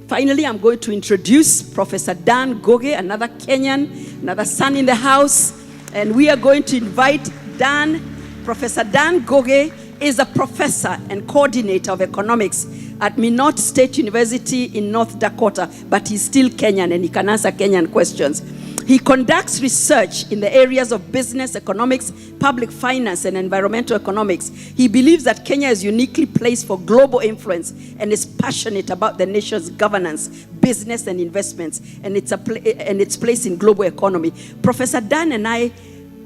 Finally, I'm going to introduce Professor Dan Ngugi, another Kenyan, another son in the house. And we are going to invite Dan. Professor Dan Ngugi is a professor and coordinator of economics at Minot State University in North Dakota, but he's still Kenyan and he can answer Kenyan questions. He conducts research in the areas of business economics, public finance, and environmental economics. He believes that Kenya is uniquely placed for global influence and is passionate about the nation's governance, business, and investments, and its place in global economy. Professor Dan and I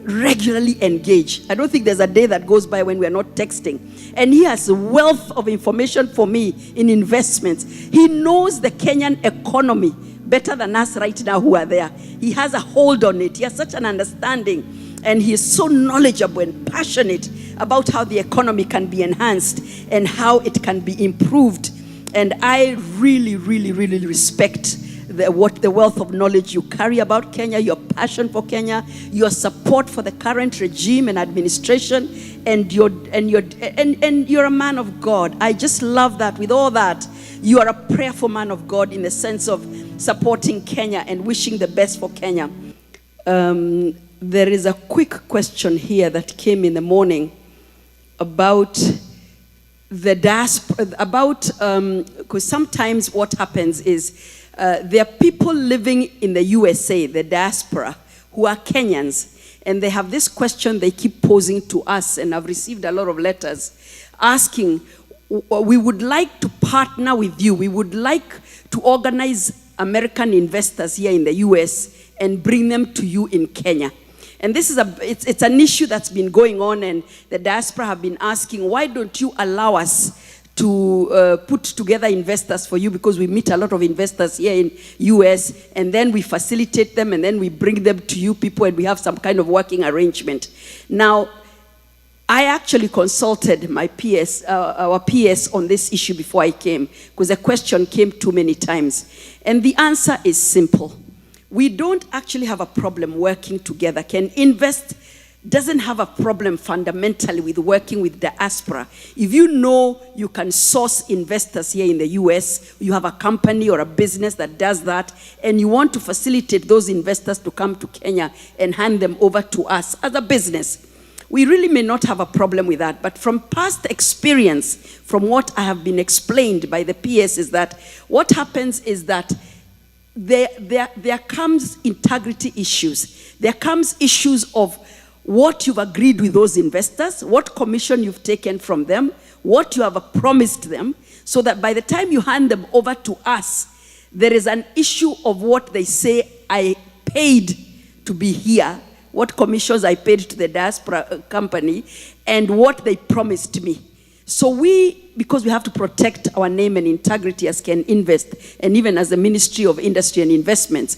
regularly engage. I don't think there's a day that goes by when we are not texting. And he has a wealth of information for me in investments. He knows the Kenyan economy better than us right now who are there. He has a hold on it. He has such an understanding, and he is so knowledgeable and passionate about how the economy can be enhanced and how it can be improved. And I really, really, really respect the wealth of knowledge you carry about Kenya, your passion for Kenya, your support for the current regime and administration, and you're a man of God. I just love that. With all that, you are a prayerful man of God in the sense of supporting Kenya and wishing the best for Kenya. There is a quick question here that came in the morning about the diaspora, because sometimes what happens is there are people living in the U.S.A, the diaspora, who are Kenyans, and they have this question they keep posing to us, and I've received a lot of letters asking, we would like to partner with you. We would like to organize American investors here in the U.S. and bring them to you in Kenya. And this is it's an issue that's been going on, and the diaspora have been asking, why don't you allow us to put together investors for you, because we meet a lot of investors here in U.S. and then we facilitate them and then we bring them to you people and we have some kind of working arrangement. Now, I actually consulted my PS, our PS on this issue before I came, because the question came too many times. And the answer is simple. We don't actually have a problem working together. Can Invest doesn't have a problem fundamentally with working with diaspora. If you know you can source investors here in the US, you have a company or a business that does that, and you want to facilitate those investors to come to Kenya and hand them over to us as a business, we really may not have a problem with that. But from past experience, from what I have been explained by the PS, is that what happens is that there comes integrity issues. There comes issues of what you've agreed with those investors, what commission you've taken from them, what you have promised them, so that by the time you hand them over to us, there is an issue of what they say, I paid to be here, what commissions I paid to the diaspora company, and what they promised me. So because we have to protect our name and integrity as Can Invest, and even as the Ministry of Industry and Investments,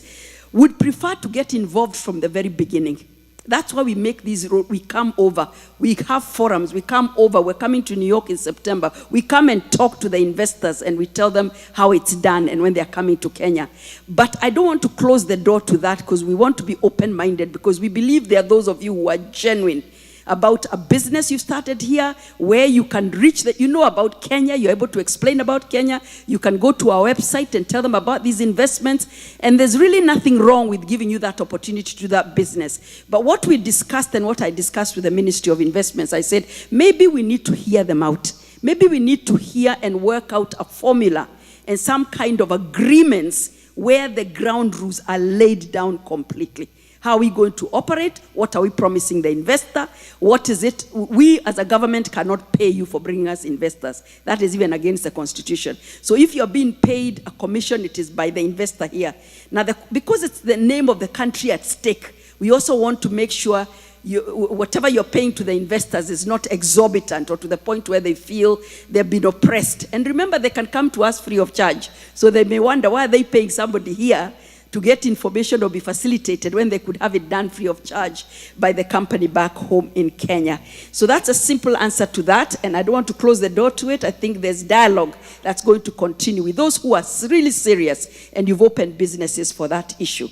would prefer to get involved from the very beginning. That's why we make these, we come over, we have forums, we come over, we're coming to New York in September, we come and talk to the investors and we tell them how it's done and when they're coming to Kenya. But I don't want to close the door to that, because we want to be open-minded, because we believe there are those of you who are genuine about a business you started here, where you can reach that, you know about Kenya, you're able to explain about Kenya, you can go to our website and tell them about these investments, and there's really nothing wrong with giving you that opportunity to do that business. But what we discussed and what I discussed with the Ministry of Investments, I said, maybe we need to hear them out. Maybe we need to hear and work out a formula and some kind of agreements where the ground rules are laid down completely. How are we going to operate? What are we promising the investor? What is it? We as a government cannot pay you for bringing us investors. That is even against the Constitution. So if you're being paid a commission, it is by the investor here. Now, because it's the name of the country at stake, we also want to make sure whatever you're paying to the investors is not exorbitant or to the point where they feel they've been oppressed. And remember, they can come to us free of charge. So they may wonder, why are they paying somebody here to get information or be facilitated when they could have it done free of charge by the company back home in Kenya? So that's a simple answer to that, and I don't want to close the door to it. I think there's dialogue that's going to continue with those who are really serious, and you've opened businesses for that issue.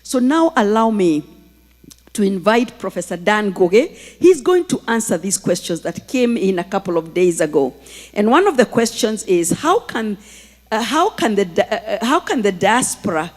So now allow me to invite Professor Dan Ngugi. He's going to answer these questions that came in a couple of days ago. And one of the questions is, how can How can the diaspora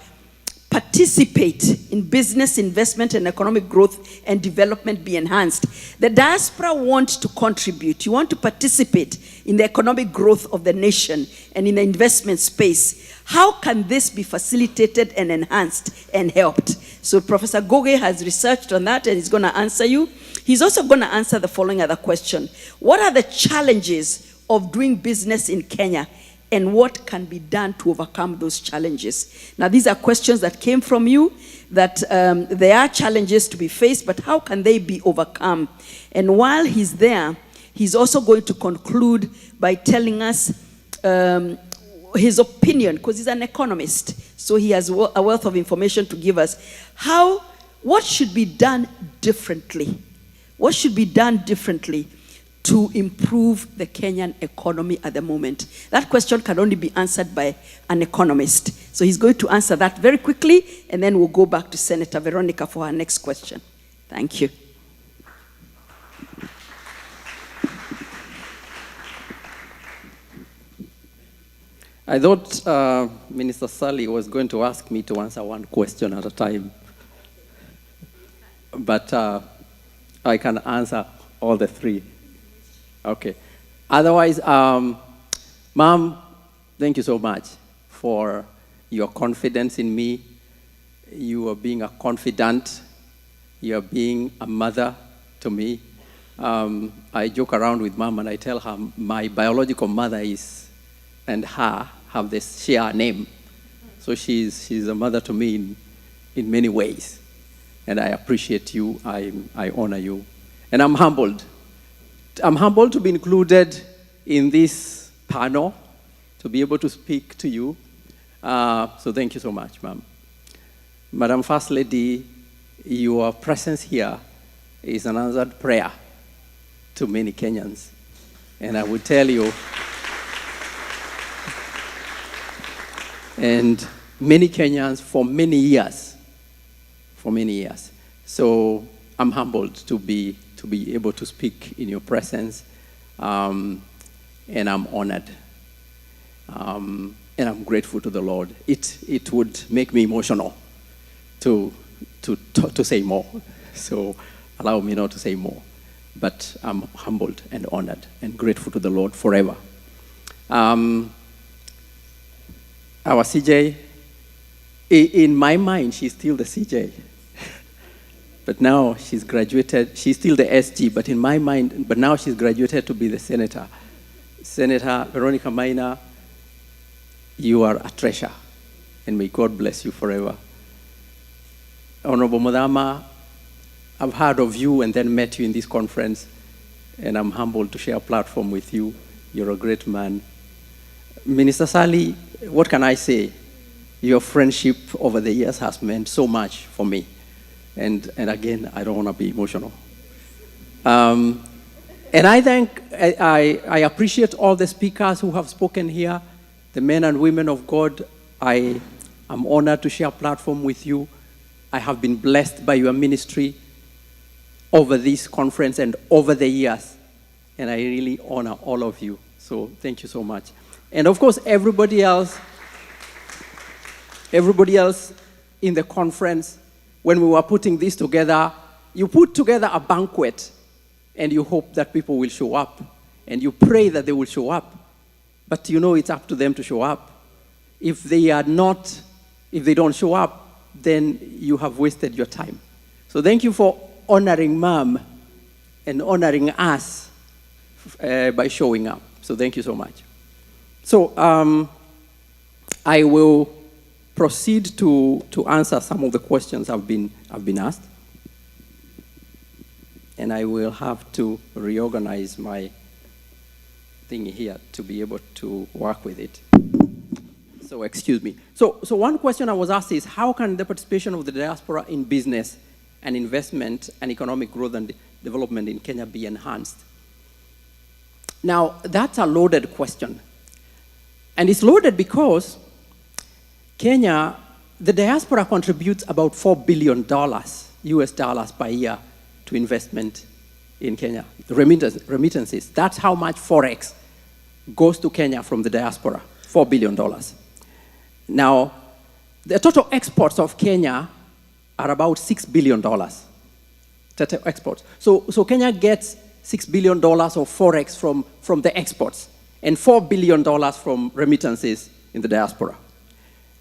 participate in business, investment, and economic growth and development be enhanced? The diaspora wants to contribute. You want to participate in the economic growth of the nation and in the investment space. How can this be facilitated and enhanced and helped? So Professor Ngugi has researched on that and he's going to answer you. He's also going to answer the following other question. What are the challenges of doing business in Kenya? And what can be done to overcome those challenges? Now, these are questions that came from you, that there are challenges to be faced, but how can they be overcome? And while he's there, he's also going to conclude by telling us his opinion, because he's an economist, so he has a wealth of information to give us. What should be done differently? What should be done differently to improve the Kenyan economy at the moment? That question can only be answered by an economist. So he's going to answer that very quickly, and then we'll go back to Senator Veronica for her next question. Thank you. I thought Minister Sally was going to ask me to answer one question at a time. But I can answer all the three. Okay. Otherwise, Ma'am, thank you so much for your confidence in me. You are being a confidant. You are being a mother to me. I joke around with Mom and I tell her my biological mother and her have this share name. So she's a mother to me in many ways. And I appreciate you. I honor you. And I'm humbled. I'm humbled to be included in this panel, to be able to speak to you. So thank you so much, Ma'am. Madam First Lady, your presence here is an answered prayer to many Kenyans. And I will tell you, and many Kenyans for many years. So I'm humbled to be able to speak in your presence, and I'm honored, and I'm grateful to the Lord. It would make me emotional to say more, so allow me not to say more, but I'm humbled and honored and grateful to the Lord forever. Our CJ, in my mind, she's still the CJ. But now she's graduated. She's still the SG, but in my mind, but now she's graduated to be the senator. Senator Veronica Maina, you are a treasure, and may God bless you forever. Honorable Mudama, I've heard of you and then met you in this conference, and I'm humbled to share a platform with you. You're a great man. Minister Sally, what can I say? Your friendship over the years has meant so much for me. And again, I don't want to be emotional. And I appreciate all the speakers who have spoken here, the men and women of God. I am honored to share a platform with you. I have been blessed by your ministry over this conference and over the years. And I really honor all of you. So thank you so much. And of course, everybody else in the conference, when we were putting this together, you put together a banquet and you hope that people will show up and you pray that they will show up. But you know it's up to them to show up. If they don't show up, then you have wasted your time. So thank you for honoring Mom and honoring us by showing up. So thank you so much. So I will proceed to answer some of the questions I've been asked. And I will have to reorganize my thing here to be able to work with it. So excuse me. So one question I was asked is, how can the participation of the diaspora in business and investment and economic growth and development in Kenya be enhanced? Now, that's a loaded question. And it's loaded because Kenya, the diaspora contributes about $4 billion US per year to investment in Kenya. The remittances, that's how much Forex goes to Kenya from the diaspora. $4 billion. Now, the total exports of Kenya are about $6 billion. Total exports. So Kenya gets $6 billion of forex from the exports and $4 billion from remittances in the diaspora.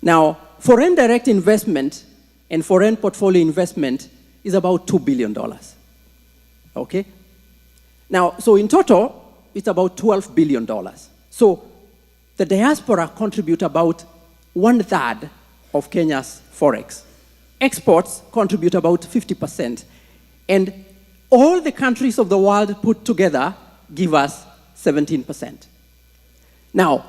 Now, foreign direct investment and foreign portfolio investment is about $2 billion. Okay? Now, so in total, it's about $12 billion. So the diaspora contribute about 1/3 of Kenya's forex. Exports contribute about 50%. And all the countries of the world put together give us 17%. Now,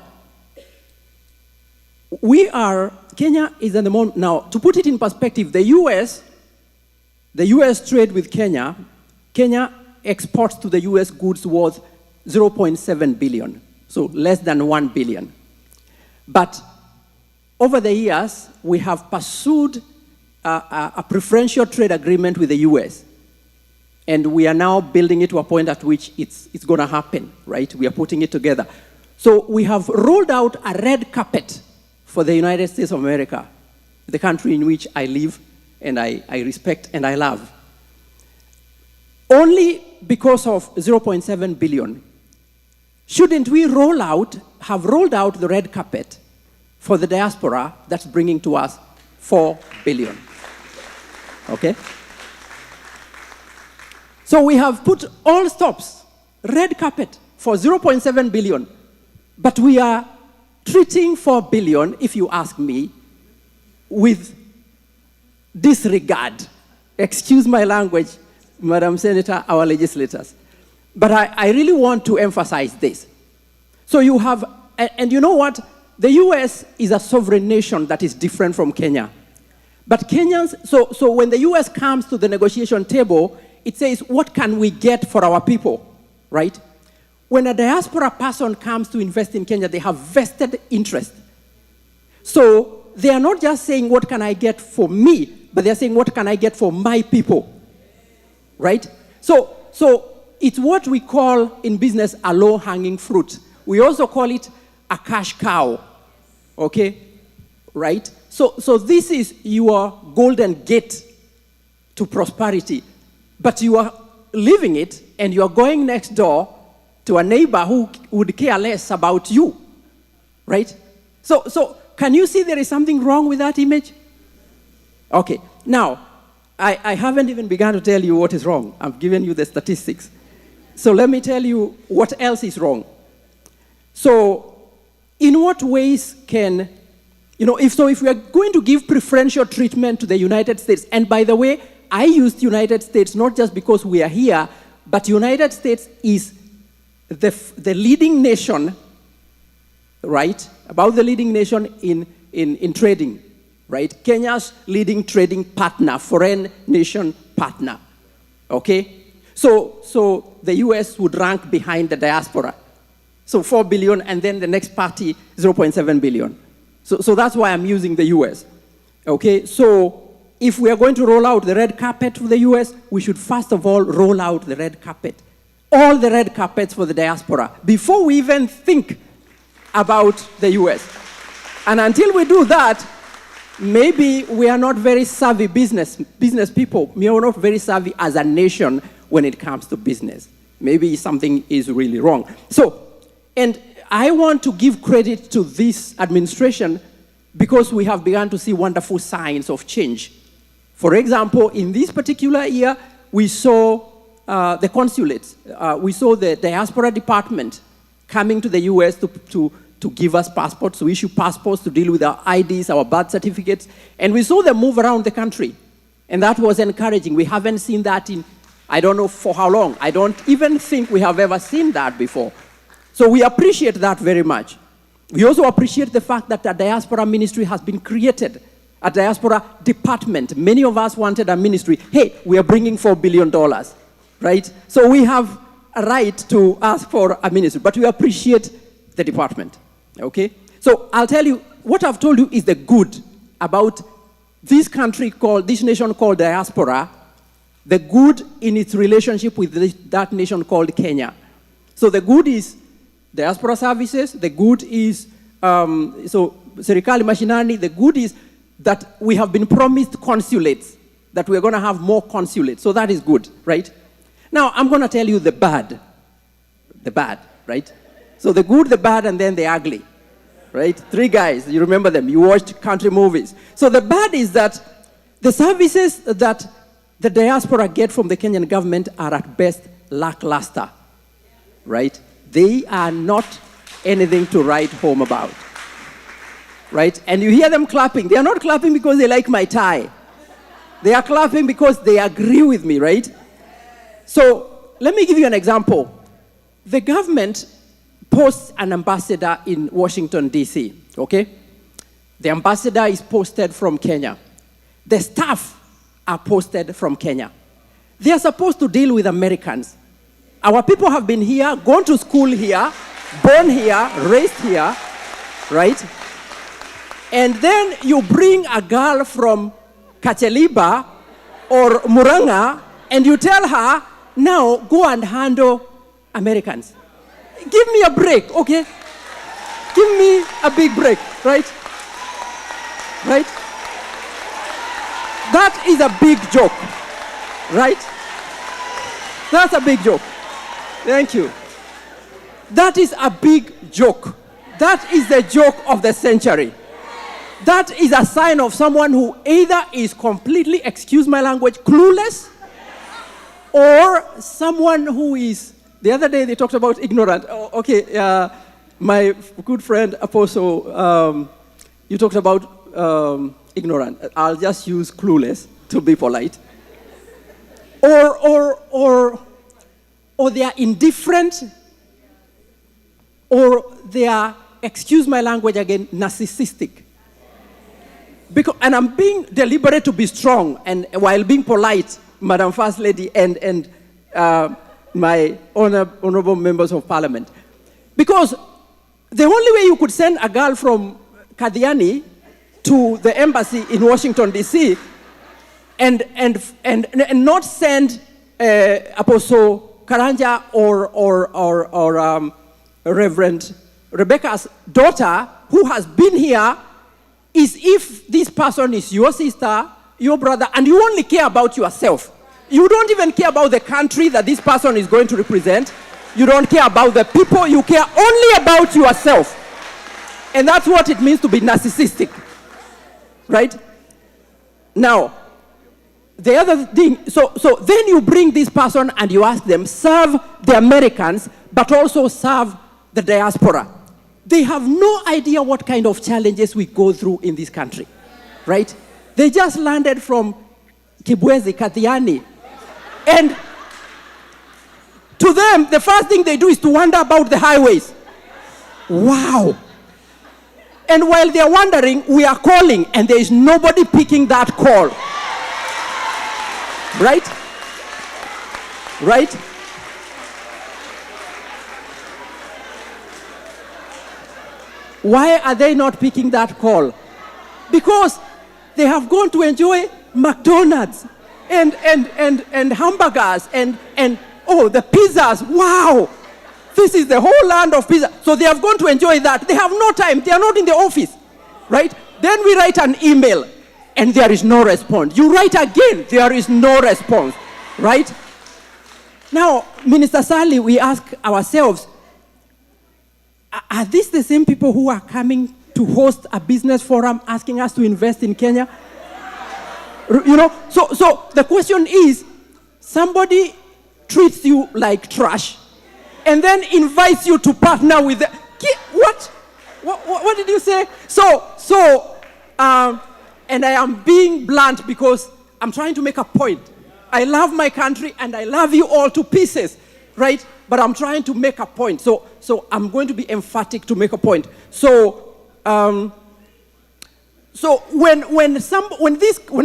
Kenya is in the moment, now, to put it in perspective, the US trade with Kenya exports to the US goods worth 0.7 billion, so less than 1 billion. But over the years, we have pursued a preferential trade agreement with the US. And we are now building it to a point at which it's going to happen, right? We are putting it together. So we have rolled out a red carpet for the United States of America, the country in which I live and I respect and I love. Only because of 0.7 billion, shouldn't we have rolled out the red carpet for the diaspora that's bringing to us 4 billion? Okay? So we have put all stops, red carpet for 0.7 billion, but we are treating 4 billion, if you ask me, with disregard. Excuse my language, Madam Senator, our legislators. But I really want to emphasize this. So you have, and you know what? The US is a sovereign nation that is different from Kenya. But Kenyans, so when the US comes to the negotiation table, it says, what can we get for our people, right? When a diaspora person comes to invest in Kenya, they have vested interest. So they are not just saying, what can I get for me, but they're saying, what can I get for my people, right? So it's what we call in business a low-hanging fruit. We also call it a cash cow, okay, right? So this is your golden gate to prosperity. But you are living it, and you are going next door to a neighbor who would care less about you, right? So can you see there is something wrong with that image? Okay, now, I haven't even begun to tell you what is wrong. I've given you the statistics. So let me tell you what else is wrong. So in what ways can, if we are going to give preferential treatment to the United States, and by the way, I used United States not just because we are here, but United States is the leading nation, right? About the leading nation in trading, right? Kenya's leading trading partner, foreign nation partner, okay? So the US would rank behind the diaspora. So 4 billion, and then the next party, 0.7 billion. So that's why I'm using the US, okay? So if we are going to roll out the red carpet for the US, we should first of all roll out the red carpet. All the red carpets for the diaspora, before we even think about the US. And until we do that, maybe we are not very savvy business people. We are not very savvy as a nation when it comes to business. Maybe something is really wrong. So, and I want to give credit to this administration because we have begun to see wonderful signs of change. For example, in this particular year, we saw the consulates. We saw the diaspora department coming to the US to give us passports, to issue passports, to deal with our IDs, our birth certificates. And we saw them move around the country. And that was encouraging. We haven't seen that in, I don't know for how long. I don't even think we have ever seen that before. So we appreciate that very much. We also appreciate the fact that a diaspora ministry has been created. A diaspora department. Many of us wanted a ministry. Hey, we are bringing $4 billion, right? So we have a right to ask for a ministry, but we appreciate the department, okay? So I'll tell you, what I've told you is the good about this nation called diaspora, the good in its relationship with that nation called Kenya. So the good is diaspora services, the good is so serikali mashinani, the good is that we have been promised consulates, that we're going to have more consulates. So that is good, right? Now, I'm going to tell you the bad. The bad, right? So the good, the bad, and then the ugly, right? 3 guys, you remember them. You watched country movies. So the bad is that the services that the diaspora get from the Kenyan government are at best lackluster, right? They are not anything to write home about, right? And you hear them clapping. They are not clapping because they like my tie. They are clapping because they agree with me, right? So let me give you an example. The government posts an ambassador in Washington, D.C., okay? The ambassador is posted from Kenya. The staff are posted from Kenya. They are supposed to deal with Americans. Our people have been here, gone to school here, born here, raised here, right? And then you bring a girl from Kacheliba or Muranga and you tell her, now go and handle Americans. Give me a break, okay? Give me a big break, right? Right? That is a big joke, right? That's a big joke. Thank you. That is a big joke. That is the joke of the century. That is a sign of someone who either is completely, excuse my language, clueless, or someone who is, the other day they talked about ignorant. Oh, okay, my good friend Apostle, you talked about ignorant. I'll just use clueless to be polite. Or they are indifferent, or they are, excuse my language again, narcissistic. Because, and I'm being deliberate to be strong, and while being polite, Madam First Lady and my honorable members of parliament. Because the only way you could send a girl from Kadiani to the embassy in Washington, D.C., and not send Apostle Karanja or Reverend Rebecca's daughter, who has been here, is if this person is your sister, your brother, and you only care about yourself. You don't even care about the country that this person is going to represent. You don't care about the people. You care only about yourself. And that's what it means to be narcissistic. Right? Now, the other thing, so then you bring this person and you ask them, serve the Americans, but also serve the diaspora. They have no idea what kind of challenges we go through in this country, right? They just landed from Kibwezi, Katiani, and to them, the first thing they do is to wander about the highways. Wow. And while they're wandering, we are calling, and there is nobody picking that call. Right? Right? Why are they not picking that call? Because they have gone to enjoy McDonald's and hamburgers and oh, the pizzas. Wow. This is the whole land of pizza. So they have gone to enjoy that. They have no time. They are not in the office. Right? Then we write an email and there is no response. You write again, there is no response. Right? Now, Minister Sally, we ask ourselves, are these the same people who are coming to host a business forum asking us to invest in Kenya? You know, so the question is, somebody treats you like trash and then invites you to partner with them. What did you say? And I am being blunt because I'm trying to make a point. I love my country and I love you all to pieces, right? But I'm trying to make a point. So I'm going to be emphatic to make a point. So when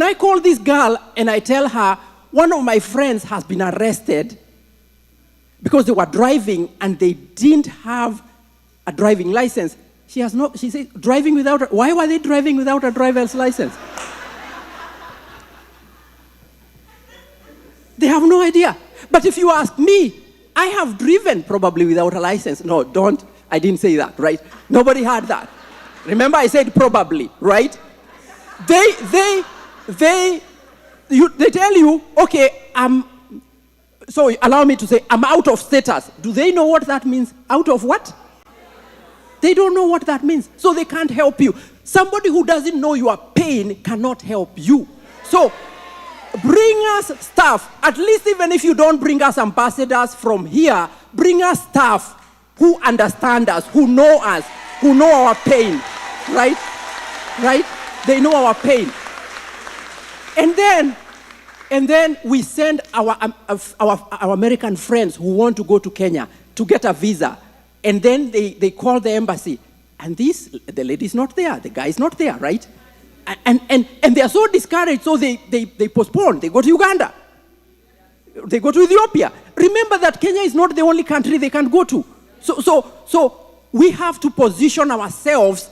I call this girl and I tell her one of my friends has been arrested because they were driving and they didn't have a driving license. She said, driving without, why were they driving without a driver's license? They have no idea. But if you ask me, I have driven probably without a license. No, don't. I didn't say that, right? Nobody had that. Remember I said probably, right? They tell you, okay, so allow me to say, I'm out of status. Do they know what that means? Out of what? They don't know what that means. So they can't help you. Somebody who doesn't know your pain cannot help you. So bring us staff. At least even if you don't bring us ambassadors from here, bring us staff who understand us, who know our pain. Right? Right? They know our pain. And then we send our American friends who want to go to Kenya to get a visa. And then they call the embassy. And the lady's not there, the guy's not there, right? And they are so discouraged, so they postpone. They go to Uganda. They go to Ethiopia. Remember that Kenya is not the only country they can go to. So we have to position ourselves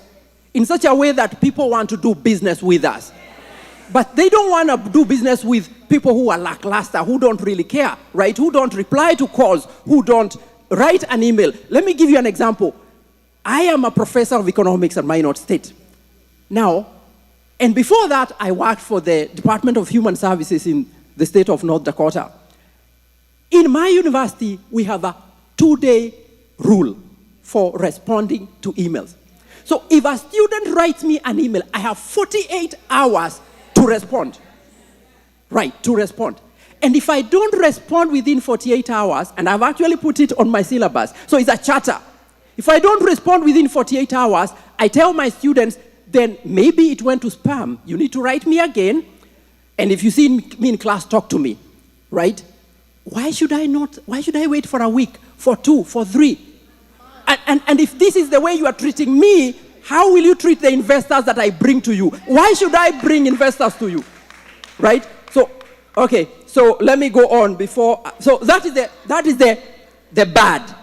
in such a way that people want to do business with us. But they don't want to do business with people who are lackluster, who don't really care, right? Who don't reply to calls, who don't write an email. Let me give you an example. I am a professor of economics at Minot State. Now, and before that, I worked for the Department of Human Services in the state of North Dakota. In my university, we have a 2-day rule for responding to emails. So if a student writes me an email, I have 48 hours to respond. Right, to respond. And if I don't respond within 48 hours, and I've actually put it on my syllabus, so it's a charter. If I don't respond within 48 hours, I tell my students, then maybe it went to spam. You need to write me again. And if you see me in class, talk to me. Right? Why should I wait for a week, for 2, for 3? And if this is the way you are treating me, how will you treat the investors that I bring to you? Why should I bring investors to you? Right? So, okay, so let me go on before. So that is the bad.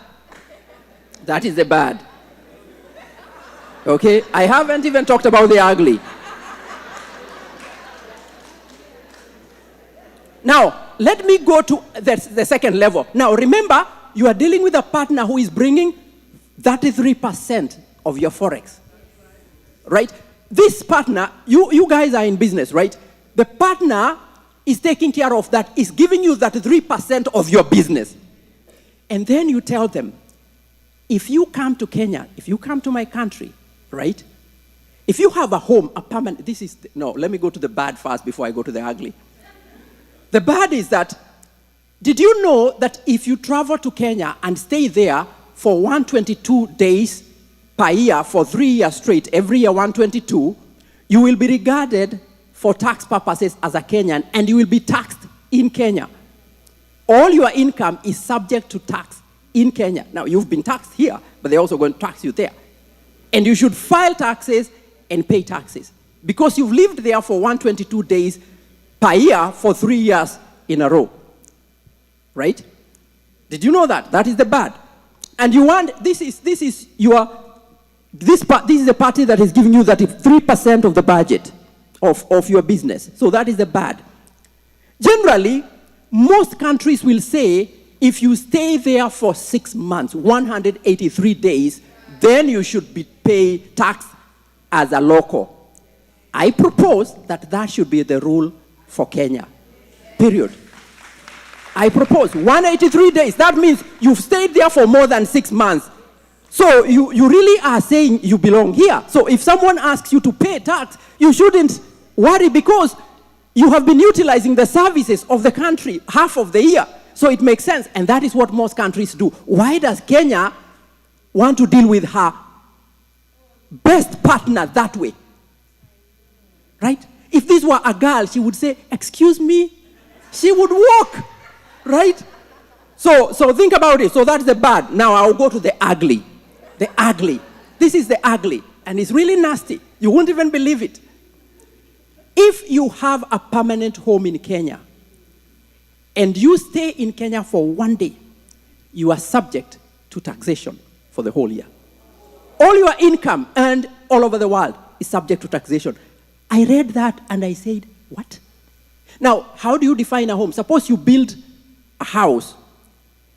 That is the bad. Okay? I haven't even talked about the ugly. Now, let me go to the second level. Now, remember, you are dealing with a partner who is bringing 33% of your forex. Right? This partner, you guys are in business, right? The partner is taking care of that, is giving you 33% of your business. And then you tell them, if you come to Kenya, if you come to my country, right? If you have a home, a permanent, let me go to the bad first before I go to the ugly. The bad is that, did you know that if you travel to Kenya and stay there for 122 days per year for 3 years straight, every year 122, you will be regarded for tax purposes as a Kenyan, and you will be taxed in Kenya. All your income is subject to tax in Kenya. Now, you've been taxed here, but they're also going to tax you there. And you should file taxes and pay taxes, because you've lived there for 122 days per year for 3 years in a row. Right? Did you know that? That is the bad. And you want, this is the party that is giving you 3% of the budget of your business. So that is the bad. Generally, most countries will say, if you stay there for 6 months, 183 days, then you should be paid tax as a local. I propose that should be the rule for Kenya. Period. I propose 183 days. That means you've stayed there for more than 6 months. So you really are saying you belong here. So if someone asks you to pay tax, you shouldn't worry, because you have been utilizing the services of the country half of the year. So it makes sense, and that is what most countries do. Why does Kenya want to deal with her best partner that way? Right? If this were a girl, she would say, excuse me. She would walk. Right? So think about it. So that's the bad. Now I'll go to the ugly. The ugly. This is the ugly. And it's really nasty. You won't even believe it. If you have a permanent home in Kenya, and you stay in Kenya for 1 day, you are subject to taxation for the whole year. All your income earned all over the world is subject to taxation. I read that and I said, what? Now, how do you define a home? Suppose you build a house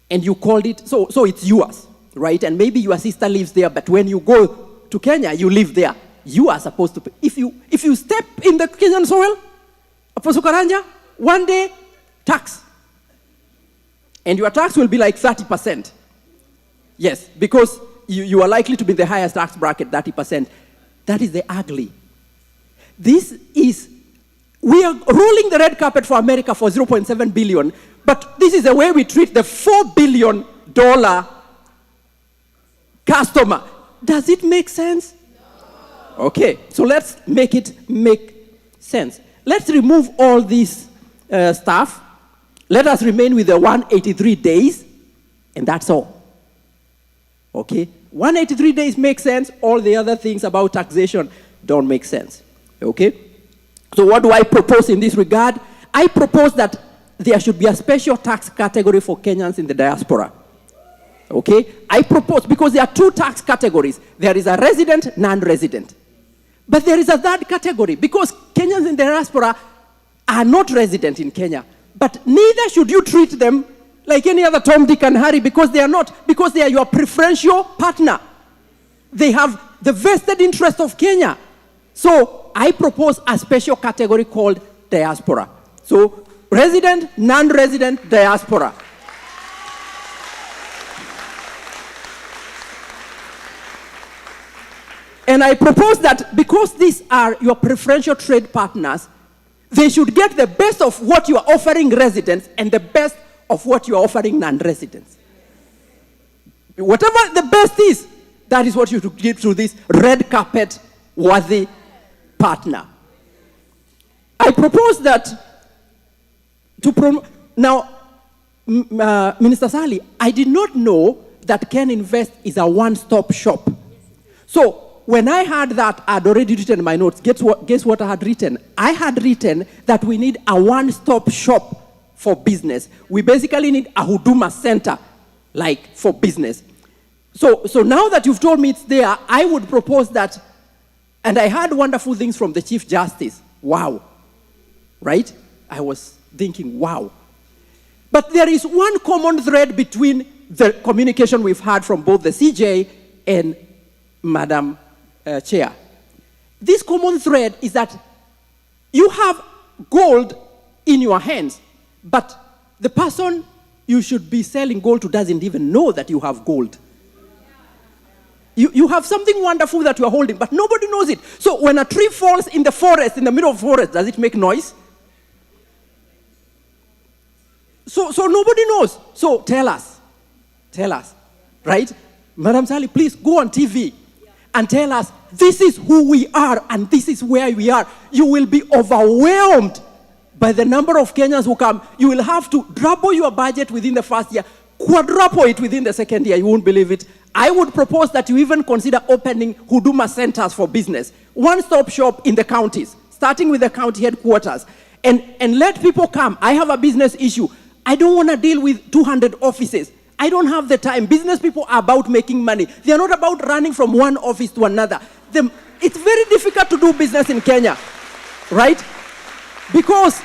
and you called it, so it's yours, right? And maybe your sister lives there, but when you go to Kenya, you live there. you are supposed to pay. If you step in the Kenyan soil, Apostle Karanja, one day, tax. And your tax will be like 30%. Yes, because you are likely to be in the highest tax bracket, 30%. That is the ugly. We are rolling the red carpet for America for 0.7 billion, but this is the way we treat the $4 billion customer. Does it make sense? No. Okay, so let's make it make sense. Let's remove all this stuff. Let us remain with the 183 days, and that's all. Okay? 183 days make sense. All the other things about taxation don't make sense. Okay? So what do I propose in this regard? I propose that there should be a special tax category for Kenyans in the diaspora. Okay? I propose, because there are two tax categories. There is a resident, non-resident. But there is a third category, because Kenyans in the diaspora are not resident in Kenya. But neither should you treat them like any other Tom, Dick, and Harry, because they are not. Because they are your preferential partner. They have the vested interest of Kenya. So I propose a special category called diaspora. So resident, non-resident, diaspora. And I propose that because these are your preferential trade partners, they should get the best of what you are offering residents and the best of what you are offering non-residents. Whatever the best is, that is what you should give to this red carpet worthy partner. I propose that now, Minister Sally, I did not know that Ken Invest is a one-stop shop. So when I had that, I had already written in my notes. Guess what I had written? I had written that we need a one-stop shop for business. We basically need a Huduma center, like, for business. So now that you've told me it's there, I would propose that, and I heard wonderful things from the Chief Justice. Wow. Right? I was thinking, wow. But there is one common thread between the communication we've had from both the CJ and Madam Chair. This common thread is that you have gold in your hands, but the person you should be selling gold to doesn't even know that you have gold. You have something wonderful that you are holding, but nobody knows it. So when a tree falls in the forest, in the middle of the forest, does it make noise? So nobody knows. So tell us, right? Madam Sally, please go on TV and tell us, this is who we are and this is where we are. You will be overwhelmed by the number of Kenyans who come. You will have to double your budget within the first year, quadruple it within the second year. You won't believe it. I would propose that you even consider opening Huduma centers for business. One-stop shop in the counties, starting with the county headquarters. And let people come. I have a business issue. I don't want to deal with 200 offices. I don't have the time. Business people are about making money. They are not about running from one office to another. It's very difficult to do business in Kenya, right? Because,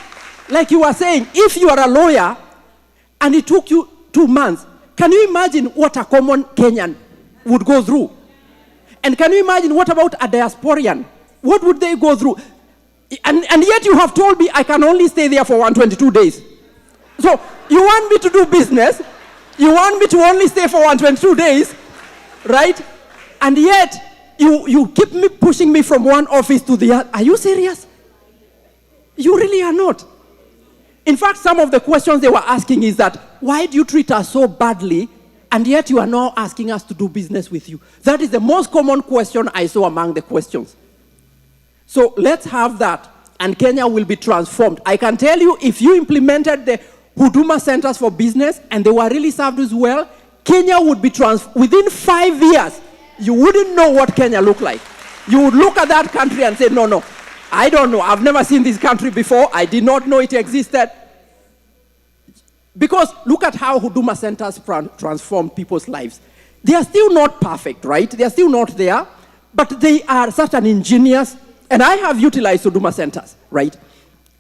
like you were saying, if you are a lawyer and it took you 2 months, can you imagine what a common Kenyan would go through? And can you imagine what about a diasporian? What would they go through? And yet you have told me I can only stay there for 122 days. So you want me to do business, you want me to only stay for 122 days, right? And yet you keep me pushing me from one office to the other. Are you serious? You really are not. In fact, some of the questions they were asking is that, why do you treat us so badly, and yet you are now asking us to do business with you? That is the most common question I saw among the questions. So let's have that, and Kenya will be transformed. I can tell you, if you implemented the Huduma centers for business, and they were really served as well, Kenya would be transformed. Within 5 years, you wouldn't know what Kenya looked like. You would look at that country and say, no, I don't know. I've never seen this country before. I did not know it existed. Because look at how Huduma centers transform people's lives. They are still not perfect, right? They are still not there. But they are such an ingenious, and I have utilized Huduma centers, right?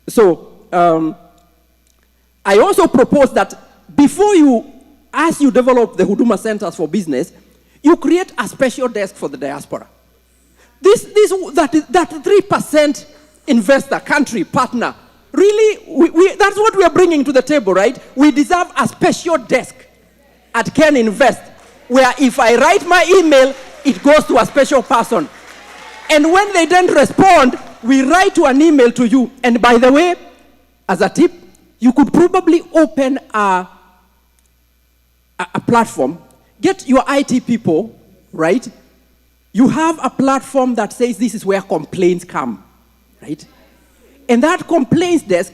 So I also propose that before as you develop the Huduma centers for business, you create a special desk for the diaspora. that 3% investor, country, partner, really, that's what we are bringing to the table, right? We deserve a special desk at Ken Invest, where if I write my email, it goes to a special person. And when they don't respond, we write to an email to you. And by the way, as a tip, you could probably open a platform, get your IT people, right? You have a platform that says this is where complaints come, right? And that complaints desk,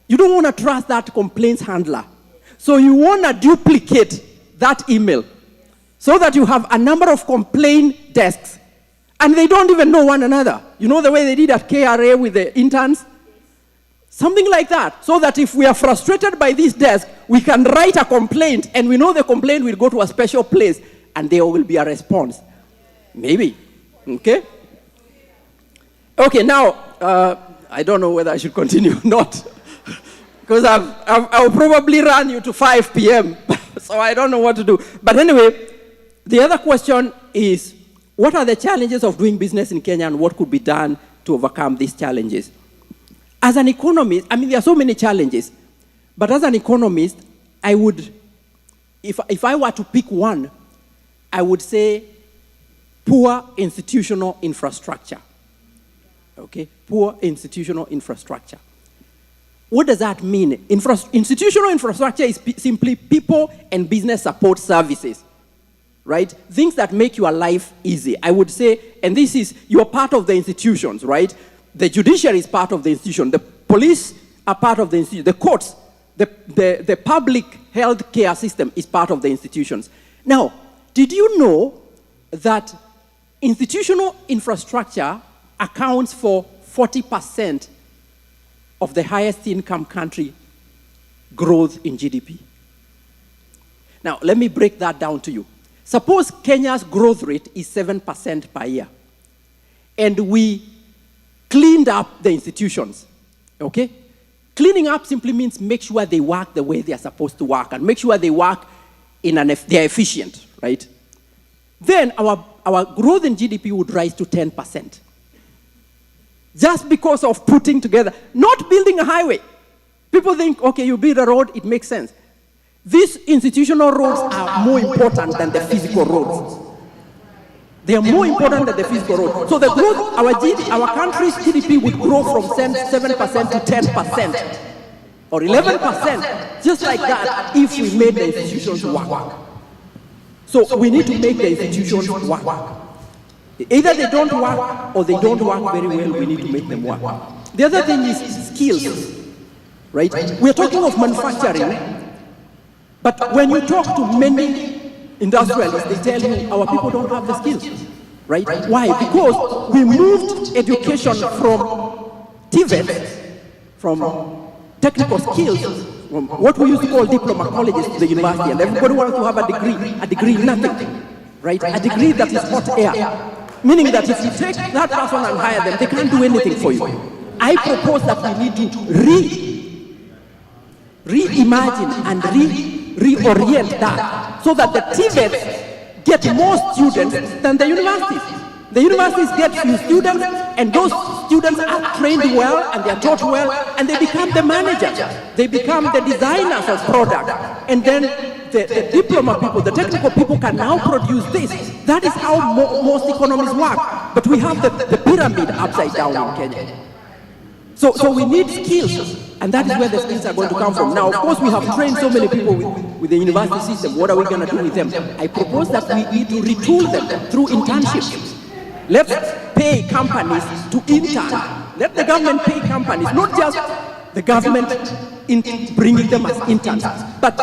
you don't want to trust that complaints handler. So you want to duplicate that email so that you have a number of complaint desks and they don't even know one another. You know the way they did at KRA with the interns? Something like that, so that if we are frustrated by this desk, we can write a complaint and we know the complaint will go to a special place and there will be a response. Maybe, okay? Okay, now, I don't know whether I should continue or not, because I'll probably run you to 5 p.m., so I don't know what to do. But anyway, the other question is, what are the challenges of doing business in Kenya and what could be done to overcome these challenges? As an economist, I mean, there are so many challenges, but as an economist, I would, if I were to pick one, I would say poor institutional infrastructure. Okay, poor institutional infrastructure. What does that mean? Institutional infrastructure is simply people and business support services, right? Things that make your life easy. I would say, and this is, you're part of the institutions, right? The judiciary is part of the institution. The police are part of the institution. The courts, the public health care system is part of the institutions. Now, did you know that institutional infrastructure accounts for 40% of the highest income country growth in GDP? Now, let me break that down to you. Suppose Kenya's growth rate is 7% per year, and we cleaned up the institutions, okay? Cleaning up simply means make sure they work the way they are supposed to work and make sure they work they're efficient, right? Then our growth in GDP would rise to 10%. Just because of putting together, not building a highway. People think, okay, you build a road, it makes sense. These institutional roads are more important than the physical roads. They are more important than the physical roads. So the growth, our country's GDP would grow from 7% to 10% or 11%, just like that, if we made the institutions work. So we need to make the institutions work. Either they don't work or they don't work very well, we need to make them work. The other thing is skills, right? We're talking of manufacturing, but when you talk to many industrialists, they tell you our people don't have the skills, right? Why? Because we moved education from TWEM, from technical skills, from what we used to call diploma colleges to the university, and everybody wants to have a degree in nothing, right? A degree that is hot air. Meaning that if you take that person and hire them, they can't do anything for you. I propose that we need to reimagine and reorient that so that the TVETs get more students than the universities. The universities get few students, and those students are trained well and they are taught well, and they become the managers. They become the designers of product. And then the diploma people, the technical people can now produce this. That is how most economies work. But we have the pyramid upside down in Kenya. So we need skills, and that is where the skills are going to come from. Now, of course, we have trained so many people with the university system. What are we going to do with them? I propose that we need to retool them through internships. Let's pay companies to intern. Let the government pay companies, not just the government bringing them as interns, but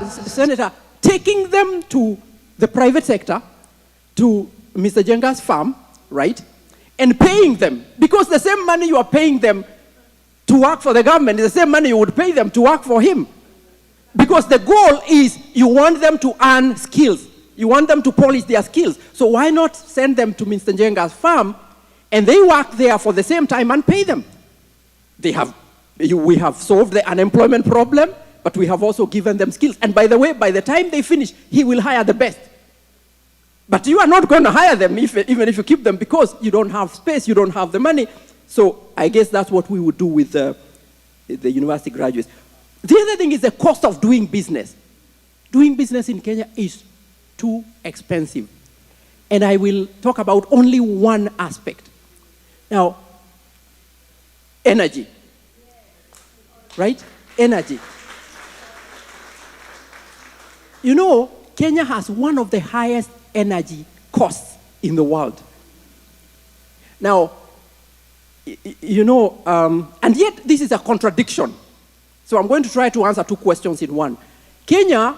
Senator, taking them to the private sector, to Mr. Jenga's farm, right, and paying them, because the same money you are paying them to work for the government is the same money you would pay them to work for him. Because the goal is you want them to earn skills. You want them to polish their skills. So why not send them to Mr. Jenga's farm and they work there for the same time and pay them? We have solved the unemployment problem, but we have also given them skills. And by the way, by the time they finish, he will hire the best. But you are not going to hire them even if you keep them because you don't have space, you don't have the money. So I guess that's what we would do with the university graduates. The other thing is the cost of doing business. Doing business in Kenya is too expensive. And I will talk about only one aspect. Now, energy. Right? Energy. You know, Kenya has one of the highest energy costs in the world. Now, you know, and yet this is a contradiction. So I'm going to try to answer two questions in one. Kenya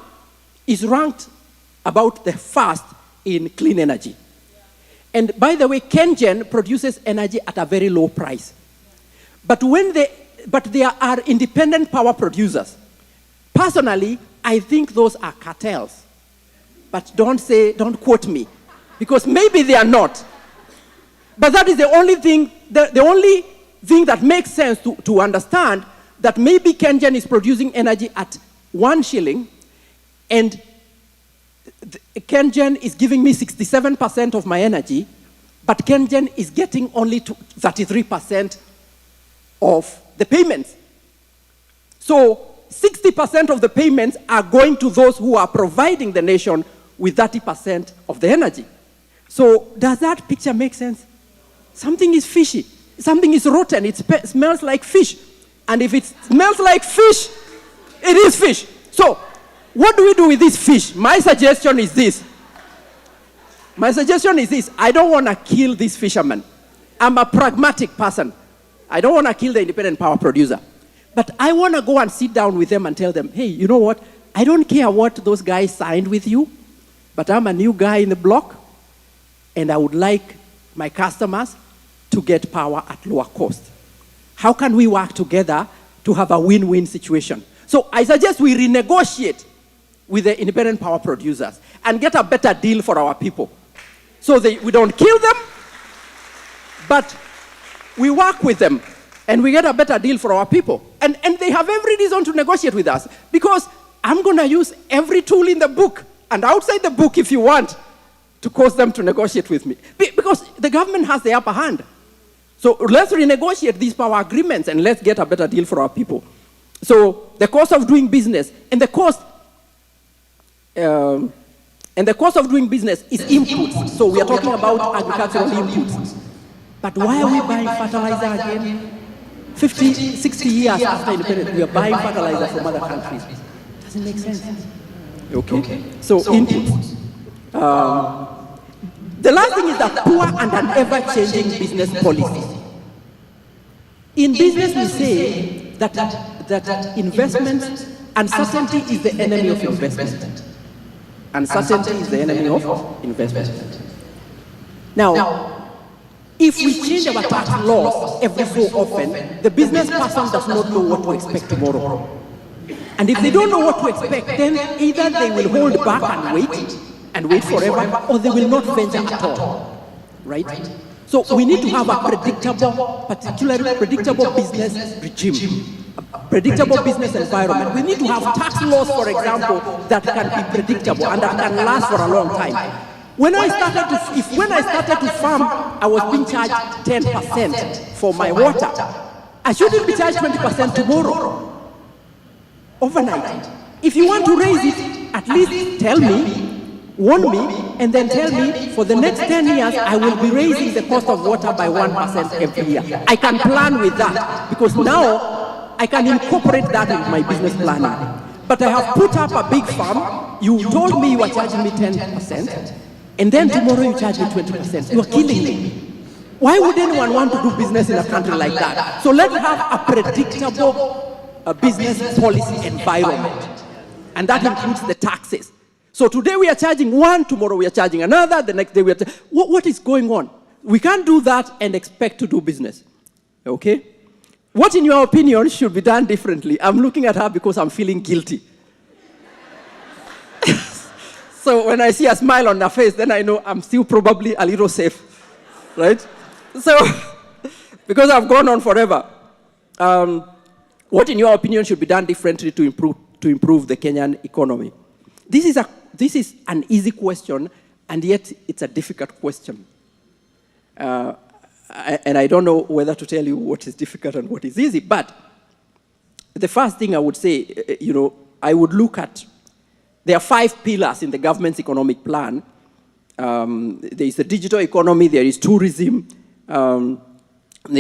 is ranked about the first in clean energy. And by the way, KenGen produces energy at a very low price. But there are independent power producers. Personally, I think those are cartels. But don't quote me, because maybe they are not. But that is the only thing that makes sense to understand that maybe KenGen is producing energy at 1 shilling, and KenGen is giving me 67% of my energy, but KenGen is getting only 33% of the payments. So 60% of the payments are going to those who are providing the nation with 30% of the energy. So does that picture make sense? Something is fishy. Something is rotten. It smells like fish. And if it smells like fish, it is fish. So what do we do with this fish? My suggestion is this. I don't want to kill this fisherman. I'm a pragmatic person. I don't want to kill the independent power producer. But I want to go and sit down with them and tell them, hey, you know what? I don't care what those guys signed with you, but I'm a new guy in the block, and I would like my customers to get power at lower cost. How can we work together to have a win-win situation? So I suggest we renegotiate with the independent power producers and get a better deal for our people. So we don't kill them, but we work with them and we get a better deal for our people. And they have every reason to negotiate with us, because I'm going to use every tool in the book and outside the book, if you want, to cause them to negotiate with me. Because the government has the upper hand. So let's renegotiate these power agreements and let's get a better deal for our people. So the cost of doing business and the cost of doing business is inputs. So we are talking about agricultural inputs. But why are we buying fertilizer again? 50, 60 years after independence, we are buying fertilizer from other countries. Doesn't make sense. Okay? So inputs. The last thing is the poor and an ever-changing business policy. In business, we say that investment, uncertainty is the enemy of investment. Uncertainty is the enemy of investment. Now, if we change our tax laws every so often, the business person does not know what to expect tomorrow. And if they don't know what to expect, then either they will hold back and wait forever, or they will not venture at all. Right? So we need to have a predictable, particularly predictable business regime, a predictable business environment. We need to have tax laws, for example, that can be predictable and that can last for a long time. When I started to farm, I was being charged 10% for my water. I shouldn't be charged 20% tomorrow, overnight. If you want to raise it, at least tell me, warn me, and then tell me for the next 10 years, I will be raising the cost of water by 1% every year. I can plan with that, because now I can incorporate that into my business planning. But I have put up a big farm. You told me you were charging me 10%. And then tomorrow you charge me 20%. You are killing me. Why would anyone want to do business in a country like that? So let's have a predictable business policy environment. And that includes the taxes. So today we are charging one, tomorrow we are charging another, the next day we are... What is going on? We can't do that and expect to do business. Okay? What, in your opinion, should be done differently? I'm looking at her because I'm feeling guilty. So when I see a smile on her face, then I know I'm still probably a little safe, right? So, because I've gone on forever, what in your opinion should be done differently to improve the Kenyan economy? This is an easy question, And yet, it's a difficult question. And I don't know whether to tell you what is difficult and what is easy, but the first thing I would say, I would look at, there are 5 pillars in the government's economic plan. There is the digital economy, there is tourism, then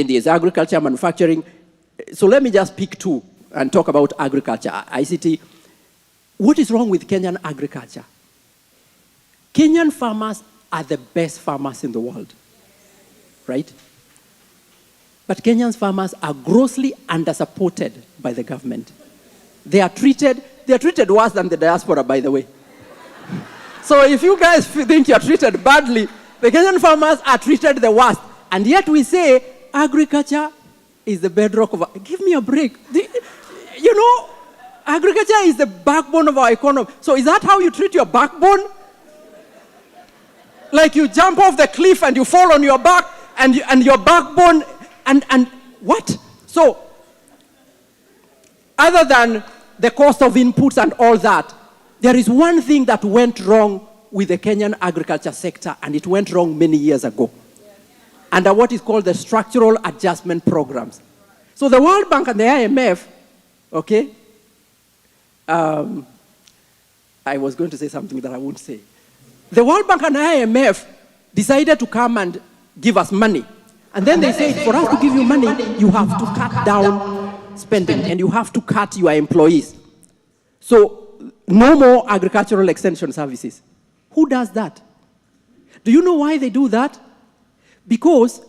there's agriculture, manufacturing. So let me just pick 2 and talk about agriculture, ICT. What is wrong with Kenyan agriculture? Kenyan farmers are the best farmers in the world, right? But Kenyan farmers are grossly undersupported by the government. They are treated worse than the diaspora, by the way. So if you guys think you're treated badly, the Kenyan farmers are treated the worst. And yet we say agriculture is the bedrock of our... Give me a break. Agriculture is the backbone of our economy. So is that how you treat your backbone? Like you jump off the cliff and you fall on your back and your backbone and what? So other than the cost of inputs and all that, there is one thing that went wrong with the Kenyan agriculture sector, and it went wrong many years ago, under what is called the structural adjustment programs. So the World Bank and the IMF, okay, I was going to say something that I won't say. The World Bank and the IMF decided to come and give us money. And then they said, for us to give you money, you have to cut down spending and you have to cut your employees. So no more agricultural extension services. Who does that? Do you know why they do that? Because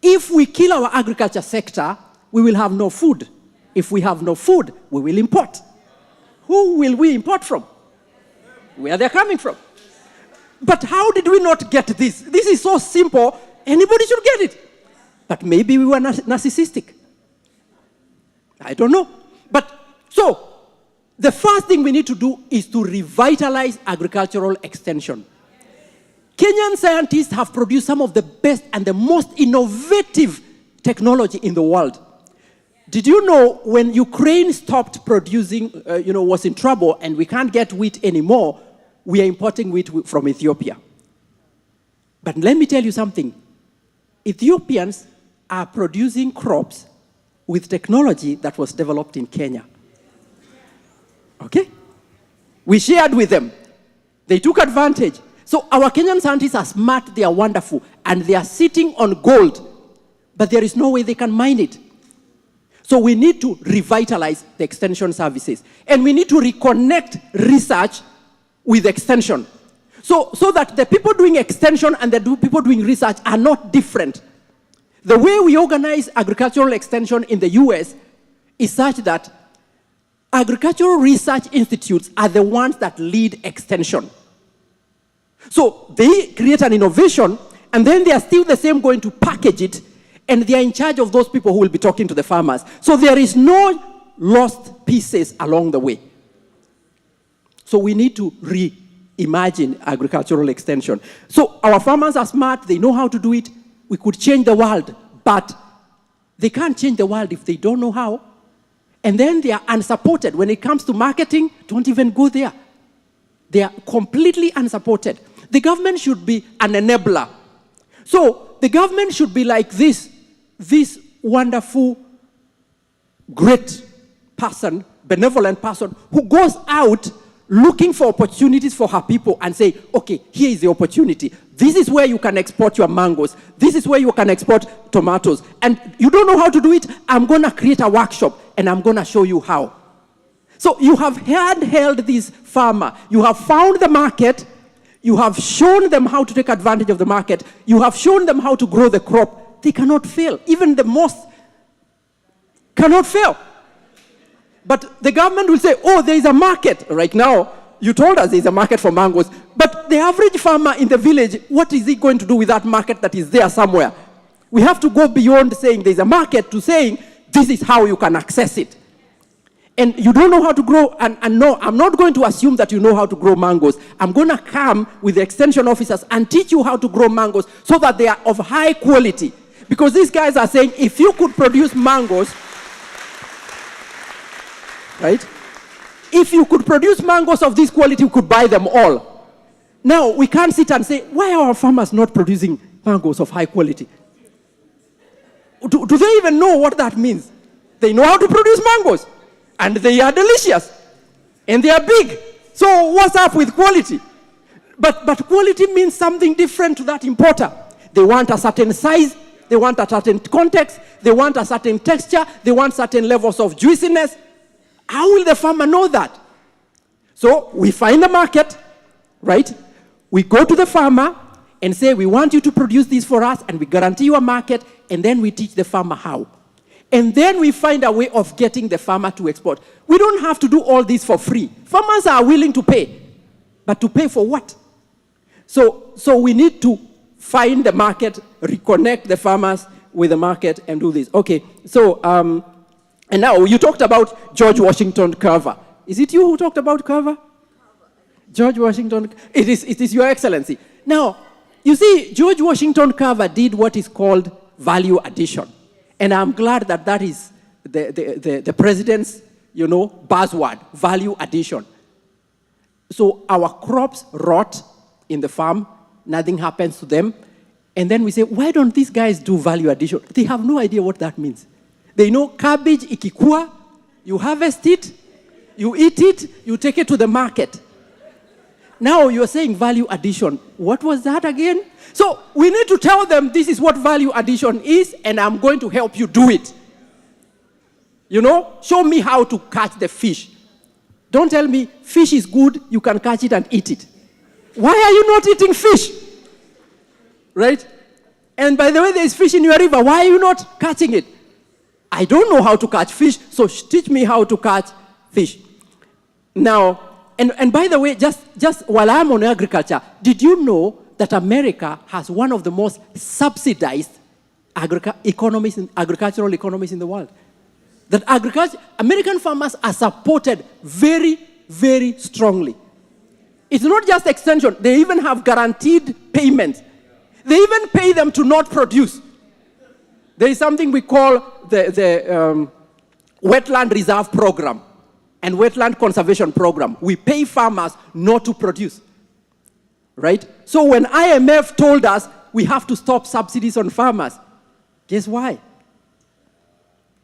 if we kill our agriculture sector, we will have no food. If we have no food, we will import. Who will we import from? Where they're coming from. But how did we not get this? This is so simple, anybody should get it. But maybe we were narcissistic. I don't know. But so, the first thing we need to do is to revitalize agricultural extension. Kenyan scientists have produced some of the best and the most innovative technology in the world. Did you know when Ukraine stopped producing, was in trouble and we can't get wheat anymore, we are importing wheat from Ethiopia. But let me tell you something. Ethiopians are producing crops with technology that was developed in Kenya. Okay? We shared with them. They took advantage. So our Kenyan scientists are smart, they are wonderful, and they are sitting on gold, but there is no way they can mine it. So we need to revitalize the extension services, and we need to reconnect research with extension. So that the people doing extension and the people doing research are not different. The way we organize agricultural extension in the US is such that agricultural research institutes are the ones that lead extension. So they create an innovation, and then they are still the same going to package it, and they are in charge of those people who will be talking to the farmers. So there is no lost pieces along the way. So we need to reimagine agricultural extension. So our farmers are smart, they know how to do it. We could change the world, but they can't change the world if they don't know how. And then they are unsupported. When it comes to marketing, don't even go there. They are completely unsupported. The government should be an enabler. So the government should be like this wonderful, great person, benevolent person, who goes out looking for opportunities for her people and say, okay, here is the opportunity. This is where you can export your mangoes. This is where you can export tomatoes. And you don't know how to do it? I'm going to create a workshop and I'm going to show you how. So you have handheld this farmer. You have found the market. You have shown them how to take advantage of the market. You have shown them how to grow the crop. They cannot fail. Even the most cannot fail. But the government will say, oh, there is a market. Right now, you told us there is a market for mangoes. But the average farmer in the village, what is he going to do with that market that is there somewhere? We have to go beyond saying there is a market to saying this is how you can access it. And you don't know how to grow, and no, I'm not going to assume that you know how to grow mangoes. I'm going to come with the extension officers and teach you how to grow mangoes so that they are of high quality. Because these guys are saying, if you could produce mangoes, right? If you could produce mangoes of this quality, you could buy them all. Now, we can't sit and say, why are our farmers not producing mangoes of high quality? Do they even know what that means? They know how to produce mangoes, and they are delicious, and they are big. So what's up with quality? But quality means something different to that importer. They want a certain size, they want a certain context, they want a certain texture, they want certain levels of juiciness. How will the farmer know that? So we find the market, right? We go to the farmer and say, we want you to produce this for us, and we guarantee you a market, and then we teach the farmer how. And then we find a way of getting the farmer to export. We don't have to do all this for free. Farmers are willing to pay, but to pay for what? So we need to find the market, reconnect the farmers with the market, and do this. Okay, so, and now you talked about George Washington Carver. Is it you who talked about Carver? George Washington, it is Your Excellency. Now, you see, George Washington Carver did what is called value addition. And I'm glad that that is the president's, buzzword, value addition. So our crops rot in the farm, nothing happens to them. And then we say, why don't these guys do value addition? They have no idea what that means. They know cabbage, ikikua, you harvest it, you eat it, you take it to the market. Now you're saying value addition. What was that again? So we need to tell them this is what value addition is, and I'm going to help you do it. Show me how to catch the fish. Don't tell me fish is good, you can catch it and eat it. Why are you not eating fish? Right? And by the way, there is fish in your river. Why are you not catching it? I don't know how to catch fish, so teach me how to catch fish. Now, and by the way, just while I'm on agriculture, did you know that America has one of the most subsidized agricultural economies in the world? That American farmers are supported very, very strongly. It's not just extension. They even have guaranteed payments. They even pay them to not produce. There is something we call the Wetland Reserve Program and Wetland Conservation Program. We pay farmers not to produce, right? So when IMF told us we have to stop subsidies on farmers, guess why?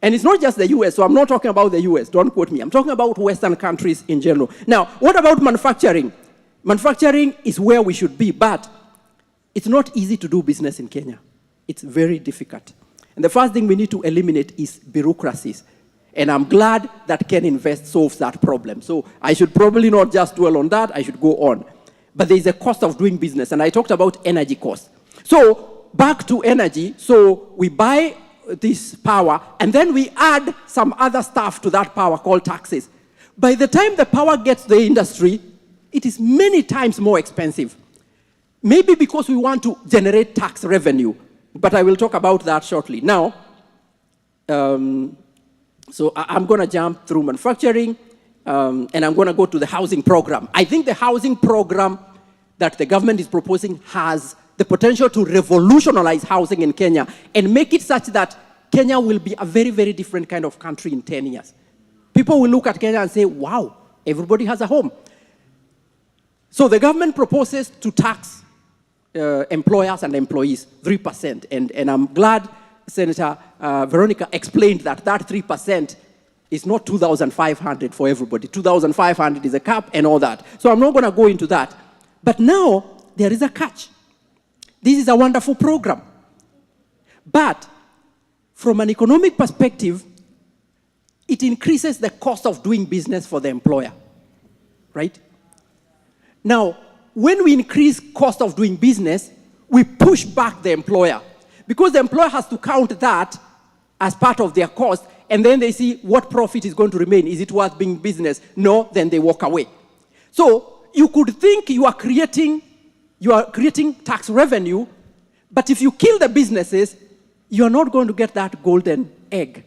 And it's not just the U.S., so I'm not talking about the U.S., don't quote me. I'm talking about Western countries in general. Now, what about manufacturing? Manufacturing is where we should be, but it's not easy to do business in Kenya. It's very difficult. And the first thing we need to eliminate is bureaucracies. And I'm glad that Ken Invest solves that problem. So I should probably not just dwell on that, I should go on. But there is a cost of doing business, and I talked about energy costs. So back to energy, so we buy this power, and then we add some other stuff to that power called taxes. By the time the power gets to the industry, it is many times more expensive. Maybe because we want to generate tax revenue, but I will talk about that shortly. Now, so I'm going to jump through manufacturing, and I'm going to go to the housing program. I think the housing program that the government is proposing has the potential to revolutionize housing in Kenya and make it such that Kenya will be a very, very different kind of country in 10 years. People will look at Kenya and say, wow, everybody has a home. So the government proposes to tax employers and employees 3%. And I'm glad Senator Veronica explained that 3% is not 2,500 for everybody. 2,500 is a cap and all that. So I'm not going to go into that. But now there is a catch. This is a wonderful program. But from an economic perspective, it increases the cost of doing business for the employer, right? Now, when we increase cost of doing business, we push back the employer because the employer has to count that as part of their cost, and then they see what profit is going to remain. Is it worth being business? No, then they walk away. So you could think you are creating tax revenue, but if you kill the businesses, you're not going to get that golden egg.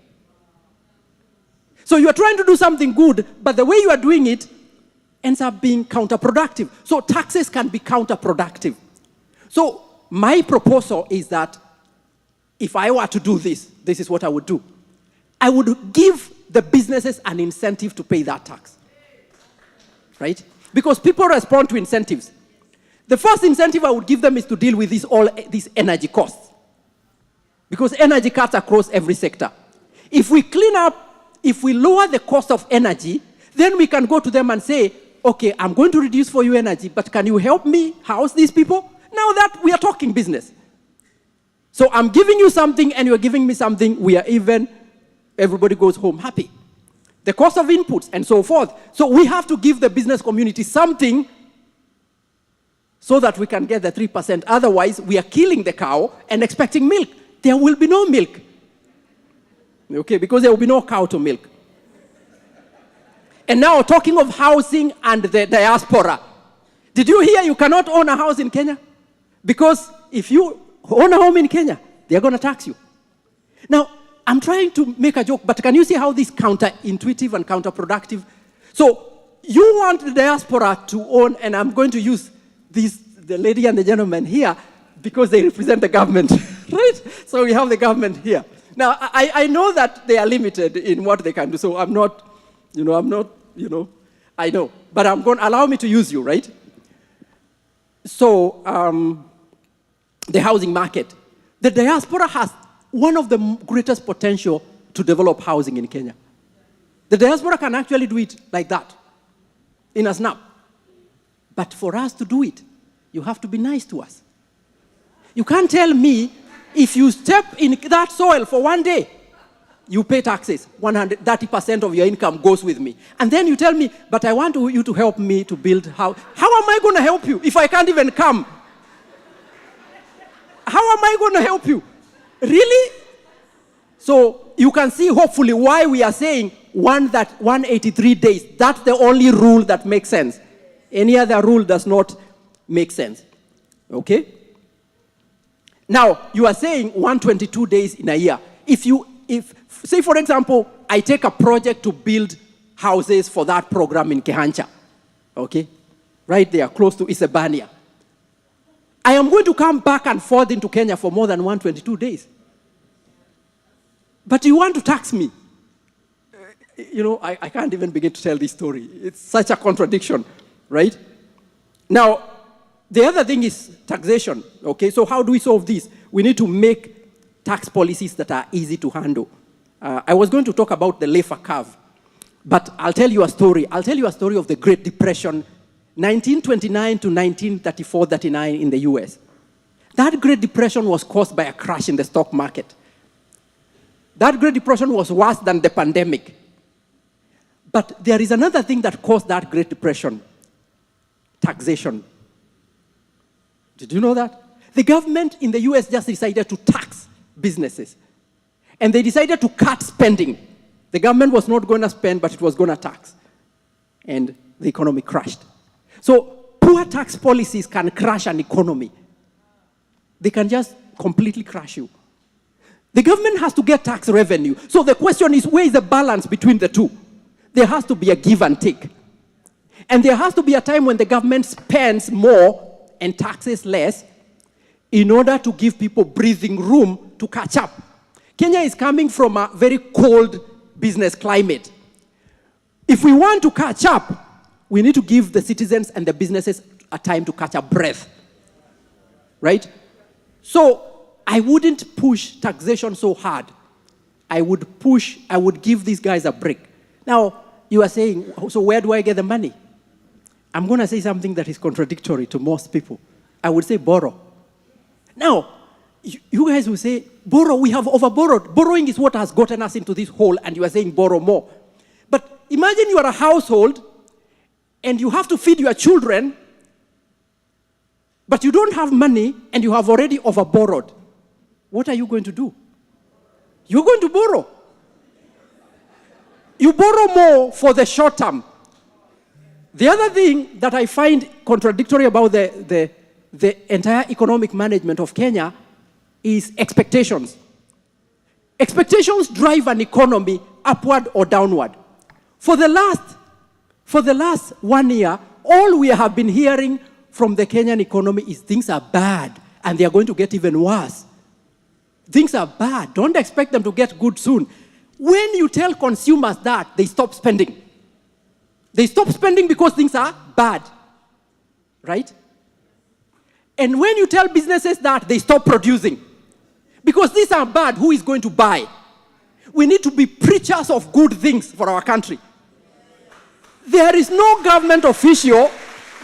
So you're trying to do something good, but the way you are doing it ends up being counterproductive. So taxes can be counterproductive. So my proposal is that if I were to do this, this is what I would do. I would give the businesses an incentive to pay that tax, right? Because people respond to incentives. The first incentive I would give them is to deal with these energy costs. Because energy cuts across every sector. If we clean up, if we lower the cost of energy, then we can go to them and say, okay, I'm going to reduce for you energy, but can you help me house these people? Now that we are talking business. So I'm giving you something and you're giving me something, we are even, everybody goes home happy. The cost of inputs and so forth. So we have to give the business community something so that we can get the 3%. Otherwise, we are killing the cow and expecting milk. There will be no milk. Okay, because there will be no cow to milk. And now, talking of housing and the diaspora. Did you hear you cannot own a house in Kenya? Because if you own a home in Kenya, they're going to tax you. Now, I'm trying to make a joke, but can you see how this is counterintuitive and counterproductive? So, you want the diaspora to own, and I'm going to use the lady and the gentleman here because they represent the government, right? So we have the government here. Now, I know that they are limited in what they can do, so I know, but allow me to use you, right? So, the housing market. The diaspora has one of the greatest potential to develop housing in Kenya. The diaspora can actually do it like that, in a snap. But for us to do it, you have to be nice to us. You can't tell me if you step in that soil for one day, you pay taxes, 130% of your income goes with me. And then you tell me, but I want you to help me to build house. How am I going to help you if I can't even come? How am I going to help you? Really? So you can see hopefully why we are saying 183 days. That's the only rule that makes sense. Any other rule does not make sense. Okay? Now, you are saying 122 days in a year. If say for example, I take a project to build houses for that program in Kehancha. Okay? Right there, close to Isebania. I am going to come back and forth into Kenya for more than 122 days. But you want to tax me. I can't even begin to tell this story. It's such a contradiction, right? Now, the other thing is taxation, okay? So how do we solve this? We need to make tax policies that are easy to handle. I was going to talk about the Laffer curve, but I'll tell you a story. I'll tell you a story of the Great Depression, 1929 to 1934-39 in the U.S. That Great Depression was caused by a crash in the stock market. That Great Depression was worse than the pandemic. But there is another thing that caused that Great Depression. Taxation. Did you know that? The government in the US just decided to tax businesses. And they decided to cut spending. The government was not going to spend, but it was going to tax. And the economy crashed. So poor tax policies can crash an economy. They can just completely crash you. The government has to get tax revenue. So the question is, where is the balance between the two? There has to be a give and take. And there has to be a time when the government spends more and taxes less in order to give people breathing room to catch up. Kenya is coming from a very cold business climate. If we want to catch up, we need to give the citizens and the businesses a time to catch a breath. Right? So I wouldn't push taxation so hard. I would give these guys a break. Now, you are saying, so where do I get the money? I'm going to say something that is contradictory to most people. I would say borrow. Now, you guys will say, borrow, we have overborrowed. Borrowing is what has gotten us into this hole, and you are saying borrow more. But imagine you are a household, and you have to feed your children, but you don't have money, and you have already overborrowed. What are you going to do? You're going to borrow. You borrow more for the short term. The other thing that I find contradictory about the entire economic management of Kenya is expectations. Expectations drive an economy upward or downward. For the last 1 year, all we have been hearing from the Kenyan economy is things are bad and they are going to get even worse. Things are bad. Don't expect them to get good soon. When you tell consumers that, they stop spending. They stop spending because things are bad. Right? And when you tell businesses that, they stop producing. Because these are bad, who is going to buy? We need to be preachers of good things for our country. There is no government official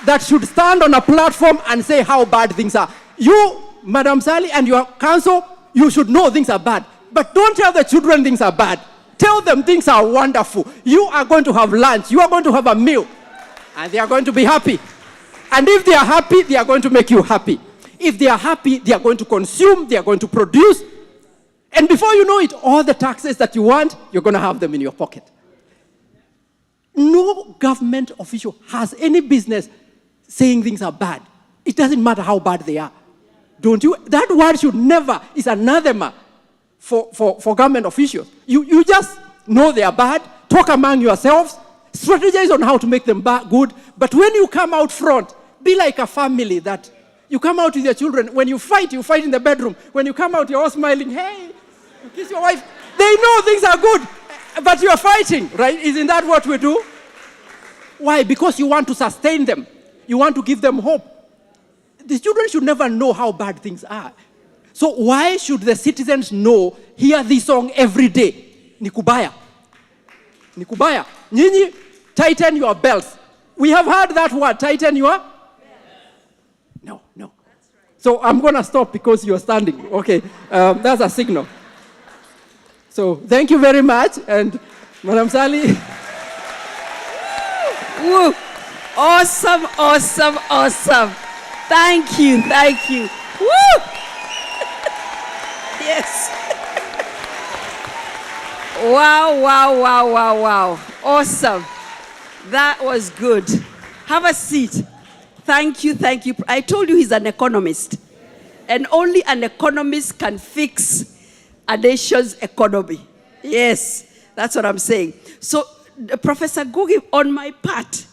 that should stand on a platform and say how bad things are. You, Madam Sally, and your council, you should know things are bad. But don't tell the children things are bad. Tell them things are wonderful. You are going to have lunch. You are going to have a meal. And they are going to be happy. And if they are happy, they are going to make you happy. If they are happy, they are going to consume, they are going to produce. And before you know it, all the taxes that you want, you're going to have them in your pocket. No government official has any business saying things are bad. It doesn't matter how bad they are. Don't you? That word should never, is anathema for government officials. You just know they are bad, talk among yourselves, strategize on how to make them good, but when you come out front, be like a family that you come out with your children. When you fight in the bedroom. When you come out, you're all smiling, hey, you kiss your wife. They know things are good, but you're fighting, right? Isn't that what we do? Why? Because you want to sustain them. You want to give them hope. The children should never know how bad things are. So why should the citizens hear this song every day? Nikubaya. Nikubaya. Nyinyi, tighten your belts. We have heard that word, tighten your? No. That's right. So I'm going to stop because you're standing. Okay, that's a signal. So thank you very much. And Madam Sally. Woo. Awesome, awesome, awesome. Thank you. Woo! Yes. Wow. Awesome. That was good. Have a seat. Thank you. I told you he's an economist. And only an economist can fix a nation's economy. Yes, that's what I'm saying. So, Professor Ngugi, on my part,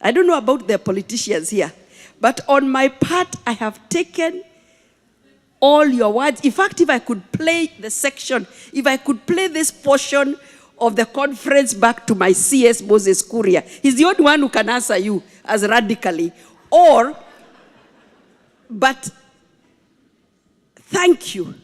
I don't know about the politicians here, but on my part, I have taken all your words. In fact, if I could play if I could play this portion of the conference back to my CS, Moses Kuria, he's the only one who can answer you as radically. But thank you,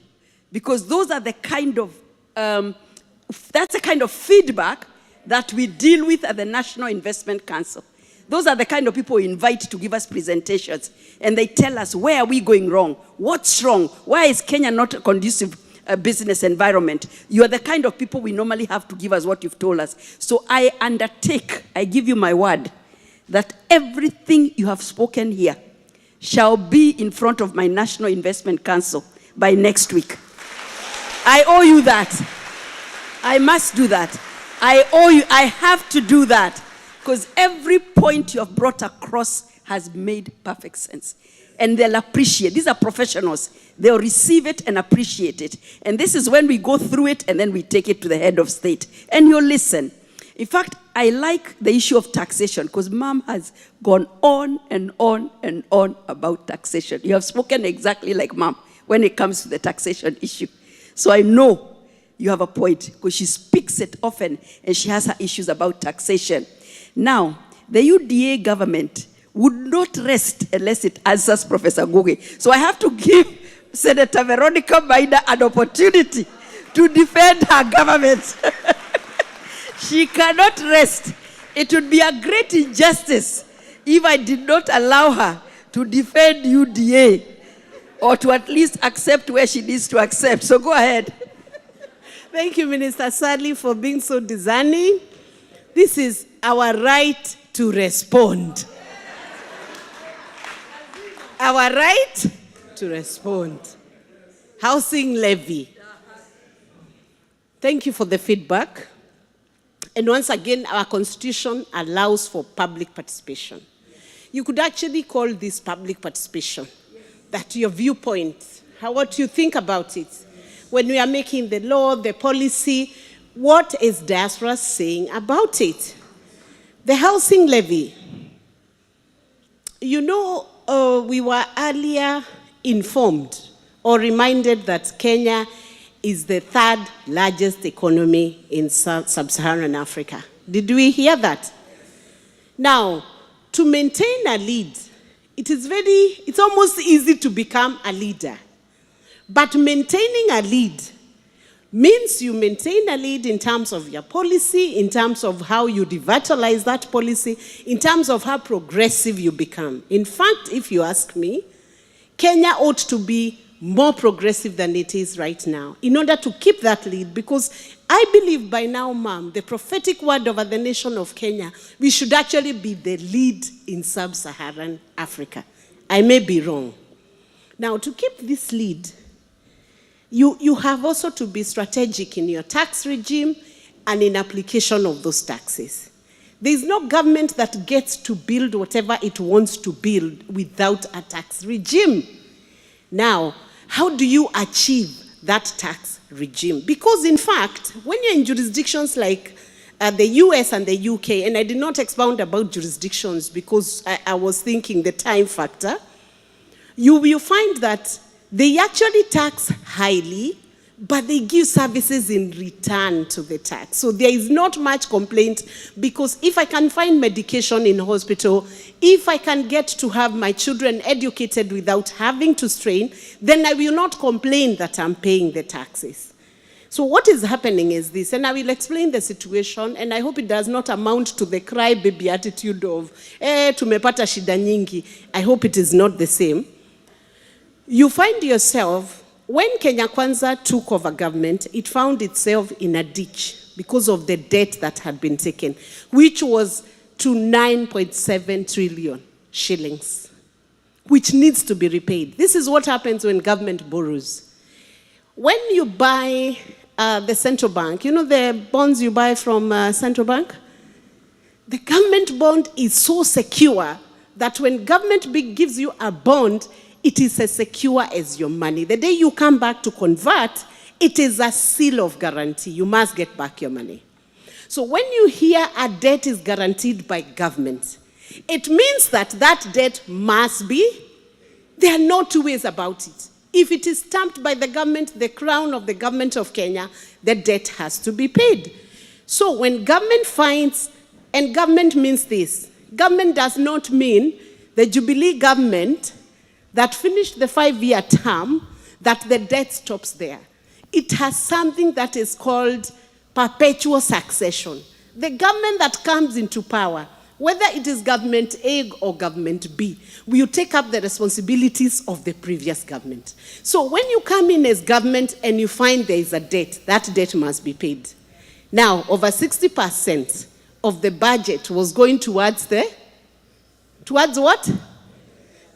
because those are the kind of, that's the kind of feedback that we deal with at the National Investment Council. Those are the kind of people we invite to give us presentations. And they tell us, where are we going wrong? What's wrong? Why is Kenya not a conducive business environment? You are the kind of people we normally have to give us what you've told us. So I give you my word, that everything you have spoken here shall be in front of my National Investment Council by next week. I owe you that. I must do that. I owe you. I have to do that. Because every point you have brought across has made perfect sense. And they'll appreciate. These are professionals. They'll receive it and appreciate it. And this is when we go through it and then we take it to the head of state. And you'll listen. In fact, I like the issue of taxation because Mom has gone on and on and on about taxation. You have spoken exactly like Mom when it comes to the taxation issue. So I know you have a point because she speaks it often and she has her issues about taxation. Now, the UDA government would not rest unless it answers Professor Ngugi. So I have to give Senator Veronica Maina an opportunity to defend her government. She cannot rest. It would be a great injustice if I did not allow her to defend UDA or to at least accept where she needs to accept. So go ahead. Thank you, Minister Sadly, for being so discerning. This is our right to respond. Our right to respond. Housing levy. Thank you for the feedback. And once again, our constitution allows for public participation. You could actually call this public participation. That your viewpoint, what you think about it. When we are making the law, the policy, what is diaspora saying about it? The housing levy. You know, we were earlier informed or reminded that Kenya is the third largest economy in sub-Saharan Africa. Did we hear that? Now, to maintain a lead it's almost easy to become a leader. But maintaining a lead means you maintain a lead in terms of your policy, in terms of how you devitalize that policy, in terms of how progressive you become. In fact, if you ask me, Kenya ought to be more progressive than it is right now in order to keep that lead, because I believe by now, ma'am, the prophetic word over the nation of Kenya, we should actually be the lead in sub-Saharan Africa. I may be wrong. Now, to keep this lead, you have also to be strategic in your tax regime and in application of those taxes. There is no government that gets to build whatever it wants to build without a tax regime. Now, how do you achieve that tax regime? Because in fact, when you're in jurisdictions like the U.S. and the U.K., and I did not expound about jurisdictions because I was thinking the time factor, you will find that they actually tax highly, but they give services in return to the tax. So there is not much complaint, because if I can find medication in hospital, if I can get to have my children educated without having to strain, then I will not complain that I'm paying the taxes. So what is happening is this, and I will explain the situation, and I hope it does not amount to the crybaby attitude of, tumepata shida nyingi. I hope it is not the same. You find yourself, when Kenya Kwanza took over government, it found itself in a ditch because of the debt that had been taken, which was to 9.7 trillion shillings, which needs to be repaid. This is what happens when government borrows. When you buy the central bank, you know the bonds you buy from central bank? The government bond is so secure that when government gives you a bond, it is as secure as your money. The day you come back to convert, it is a seal of guarantee. You must get back your money. So when you hear a debt is guaranteed by government, it means that that debt must be, there are no two ways about it. If it is stamped by the government, the crown of the government of Kenya, the debt has to be paid. So when government finds, and government means this, government does not mean the Jubilee government that finished the 5-year term, that the debt stops there. It has something that is called perpetual succession. The government that comes into power, whether it is government A or government B, will take up the responsibilities of the previous government. So when you come in as government and you find there is a debt, that debt must be paid. Now, over 60% of the budget was going towards what?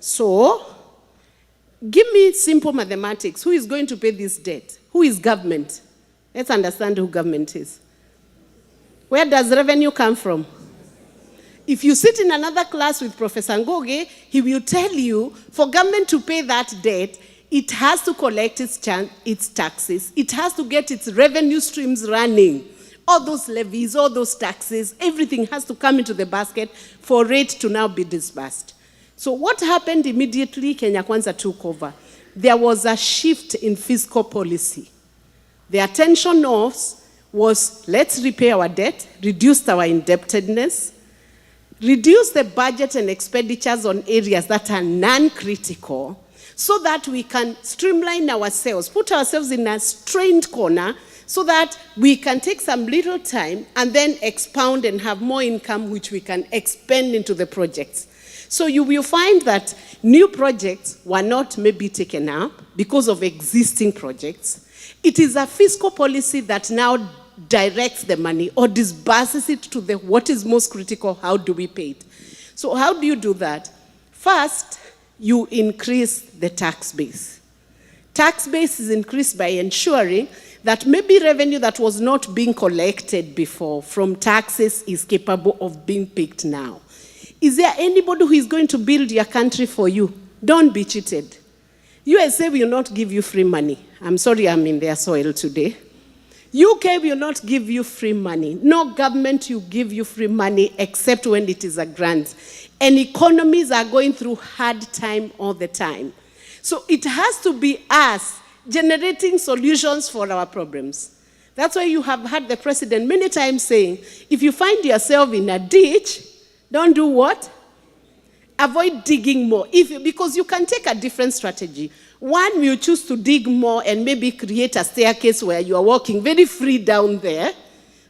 So, give me simple mathematics. Who is going to pay this debt? Who is government? Let's understand who government is. Where does revenue come from? If you sit in another class with Professor Ngugi, he will tell you, for government to pay that debt, it has to collect its taxes. It has to get its revenue streams running. All those levies, all those taxes, everything has to come into the basket for it to now be disbursed. So what happened immediately Kenya Kwanza took over? There was a shift in fiscal policy. The attention was let's repay our debt, reduce our indebtedness, reduce the budget and expenditures on areas that are non-critical, so that we can streamline ourselves, put ourselves in a strained corner, so that we can take some little time and then expound and have more income which we can expend into the projects. So you will find that new projects were not maybe taken up because of existing projects. It is a fiscal policy that now directs the money or disburses it to what is most critical, how do we pay it? So how do you do that? First, you increase the tax base. Tax base is increased by ensuring that maybe revenue that was not being collected before from taxes is capable of being picked now. Is there anybody who is going to build your country for you? Don't be cheated. U.S.A. will not give you free money. I'm sorry I'm in their soil today. UK will not give you free money. No government will give you free money except when it is a grant. And economies are going through hard time all the time. So it has to be us generating solutions for our problems. That's why you have heard the president many times saying, if you find yourself in a ditch, don't do what? avoid digging more. Because you can take a different strategy. One, you choose to dig more and maybe create a staircase where you are walking very free down there.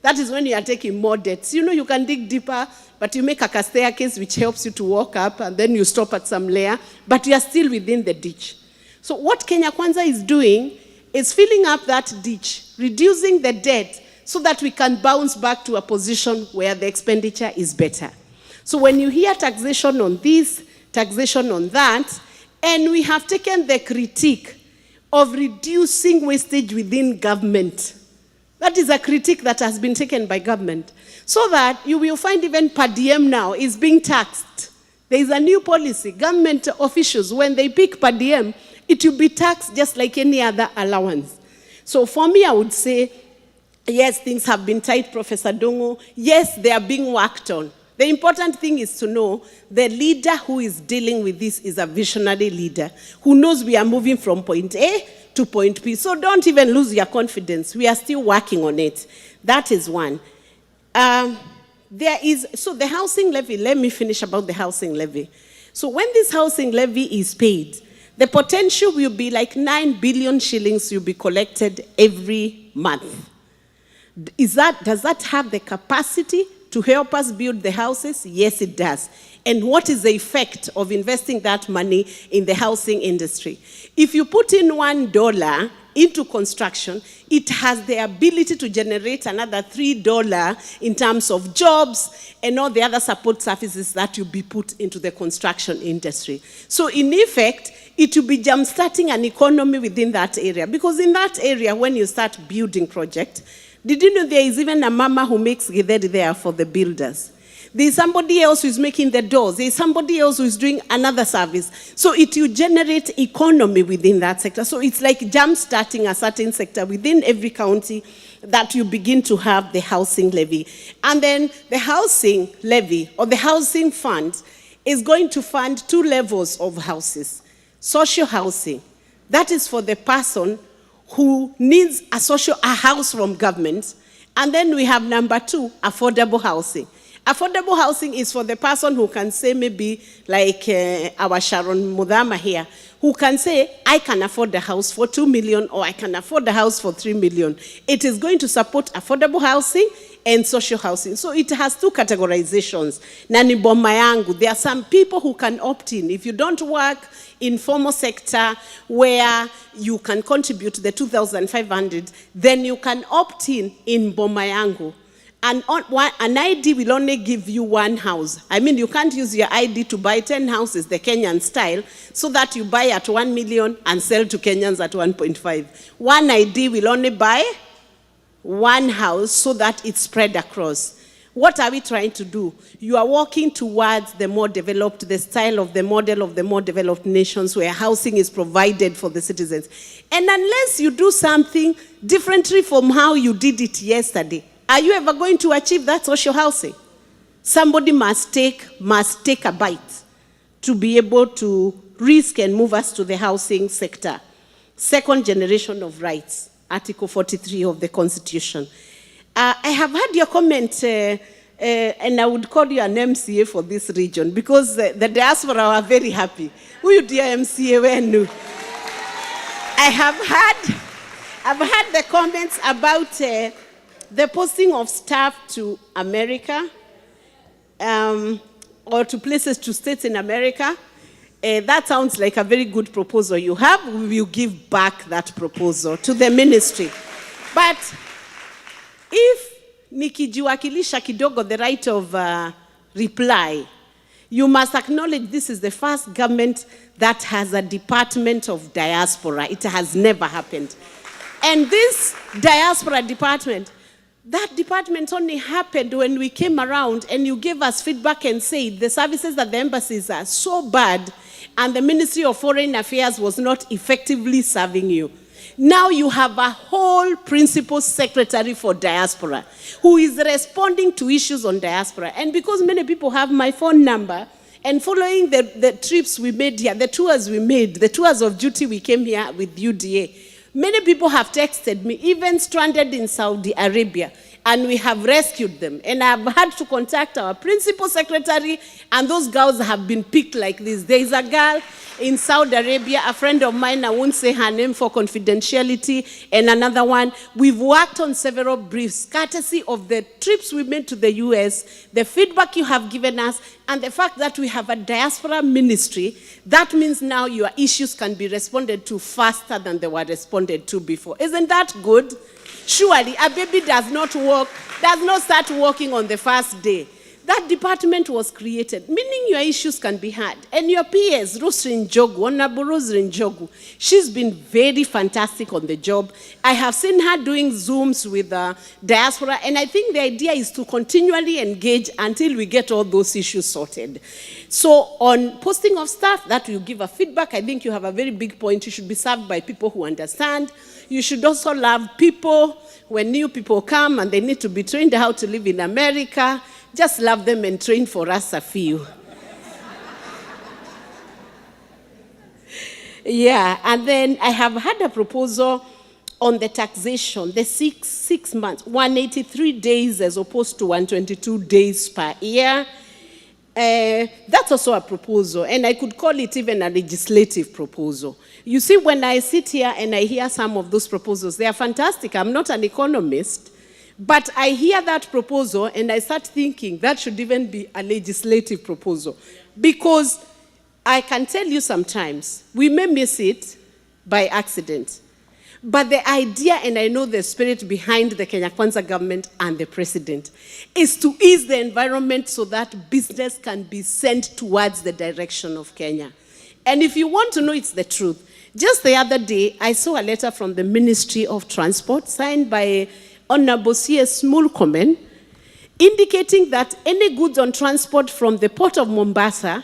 That is when you are taking more depths. You know, you can dig deeper, but you make a staircase which helps you to walk up, and then you stop at some layer, but you are still within the ditch. So what Kenya Kwanza is doing is filling up that ditch, reducing the debt, so that we can bounce back to a position where the expenditure is better. So when you hear taxation on this, taxation on that, and we have taken the critique of reducing wastage within government. That is a critique that has been taken by government. So that you will find even per diem now is being taxed. There is a new policy. Government officials, when they pick per diem, it will be taxed just like any other allowance. So for me, I would say, yes, things have been tight, Professor Dongo. Yes, they are being worked on. The important thing is to know the leader who is dealing with this is a visionary leader who knows we are moving from point A to point B. So don't even lose your confidence. We are still working on it. That is one. So the housing levy, let me finish about the housing levy. So when this housing levy is paid, the potential will be like 9 billion shillings will be collected every month. Does that have the capacity to help us build the houses? Yes, it does. And what is the effect of investing that money in the housing industry? If you put in $1 into construction, it has the ability to generate another $3 in terms of jobs and all the other support services that will be put into the construction industry. So in effect, it will be jump-starting an economy within that area. Because in that area, when you start building projects, did you know there is even a mama who makes githeri there for the builders? There is somebody else who is making the doors. There is somebody else who is doing another service. So it will generate economy within that sector. So it's like jump-starting a certain sector within every county that you begin to have the housing levy. And then the housing levy or the housing fund is going to fund 2 levels of houses. Social housing, that is for the person who needs a house from government. And then we have number 2, affordable housing. Affordable housing is for the person who can say, maybe like our Sharon Mudama here, who can say, I can afford the house for 2 million or I can afford the house for 3 million. It is going to support affordable housing and social housing. So it has 2 categorizations. Nani boma yangu, there are some people who can opt in. If you don't work in formal sector where you can contribute the 2,500, then you can opt in boma yangu. And an ID will only give you 1 house. I mean, you can't use your ID to buy 10 houses, the Kenyan style, so that you buy at 1 million and sell to Kenyans at 1.5. One ID will only buy 1 house so that it's spread across. What are we trying to do? You are walking towards the more developed, the style of the model of the more developed nations where housing is provided for the citizens. And unless you do something differently from how you did it yesterday, are you ever going to achieve that social housing? Somebody must take a bite to be able to risk and move us to the housing sector. Second generation of rights, Article 43 of the Constitution. I have heard your comment, and I would call you an MCA for this region because the diaspora are very happy. Who you dear MCA wenu? I've heard the comments about the posting of staff to America or to places, to states in America. That sounds like a very good proposal you have. We will give back that proposal to the ministry. But if nikijiwakilisha kidogo the right of reply, you must acknowledge this is the first government that has a department of diaspora. It has never happened. And this diaspora department, that department only happened when we came around and you gave us feedback and said the services at the embassies are so bad and the Ministry of Foreign Affairs was not effectively serving you. Now you have a whole principal secretary for diaspora who is responding to issues on diaspora. And because many people have my phone number, and following the trips we made here, the tours we made, the tours of duty we came here with UDA, many people have texted me, even stranded in Saudi Arabia, and we have rescued them. And I've had to contact our principal secretary, and those girls have been picked like this. There is a girl in Saudi Arabia, a friend of mine, I won't say her name for confidentiality, and another one. We've worked on several briefs, courtesy of the trips we made to the US, the feedback you have given us, and the fact that we have a diaspora ministry. That means now your issues can be responded to faster than they were responded to before. Isn't that good? Surely, a baby does not start walking on the first day. That department was created, meaning your issues can be heard. And your PS, Rosrin Jogu, Honorable Rosrin Jogu, she's been very fantastic on the job. I have seen her doing Zooms with the diaspora, and I think the idea is to continually engage until we get all those issues sorted. So on posting of staff, that will give a feedback. I think you have a very big point. You should be served by people who understand. You should also love people. When new people come and they need to be trained how to live in America, just love them and train for us a few. Yeah, and then I have had a proposal on the taxation, the six months, 183 days as opposed to 122 days per year. That's also a proposal, and I could call it even a legislative proposal. You see, when I sit here and I hear some of those proposals, they are fantastic. I'm not an economist, but I hear that proposal and I start thinking that should even be a legislative proposal. Because I can tell you sometimes, we may miss it by accident. But the idea, and I know the spirit behind the Kenya Kwanza government and the president, is to ease the environment so that business can be sent towards the direction of Kenya. And if you want to know it's the truth, just the other day, I saw a letter from the Ministry of Transport signed by Honorable C.S. Mulkomen, indicating that any goods on transport from the port of Mombasa,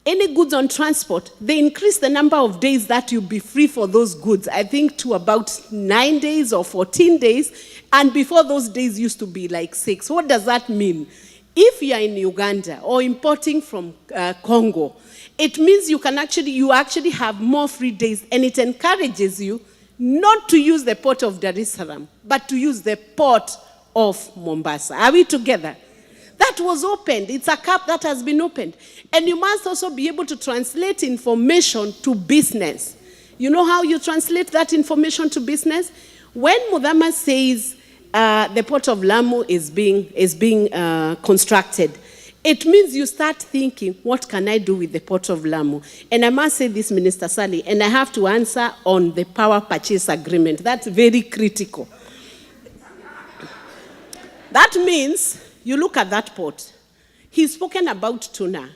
any goods on transport, they increase the number of days that you'll be free for those goods, I think to about 9 days or 14 days, and before those days used to be like 6. What does that mean? If you're in Uganda or importing from Congo, it means you actually have more free days, and it encourages you not to use the port of Dar es Salaam, but to use the port of Mombasa. Are we together? That was opened. It's a cap that has been opened. And you must also be able to translate information to business. You know how you translate that information to business? When Mudama says the port of Lamu is being constructed, it means you start thinking, what can I do with the port of Lamu? And I must say this, Minister Sally, and I have to answer on the power purchase agreement. That's very critical. That means, you look at that port. He's spoken about tuna.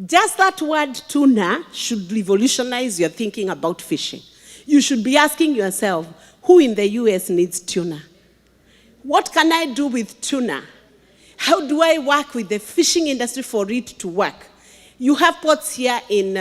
Just that word tuna should revolutionize your thinking about fishing. You should be asking yourself, who in the US needs tuna? What can I do with tuna? How do I work with the fishing industry for it to work? You have ports here in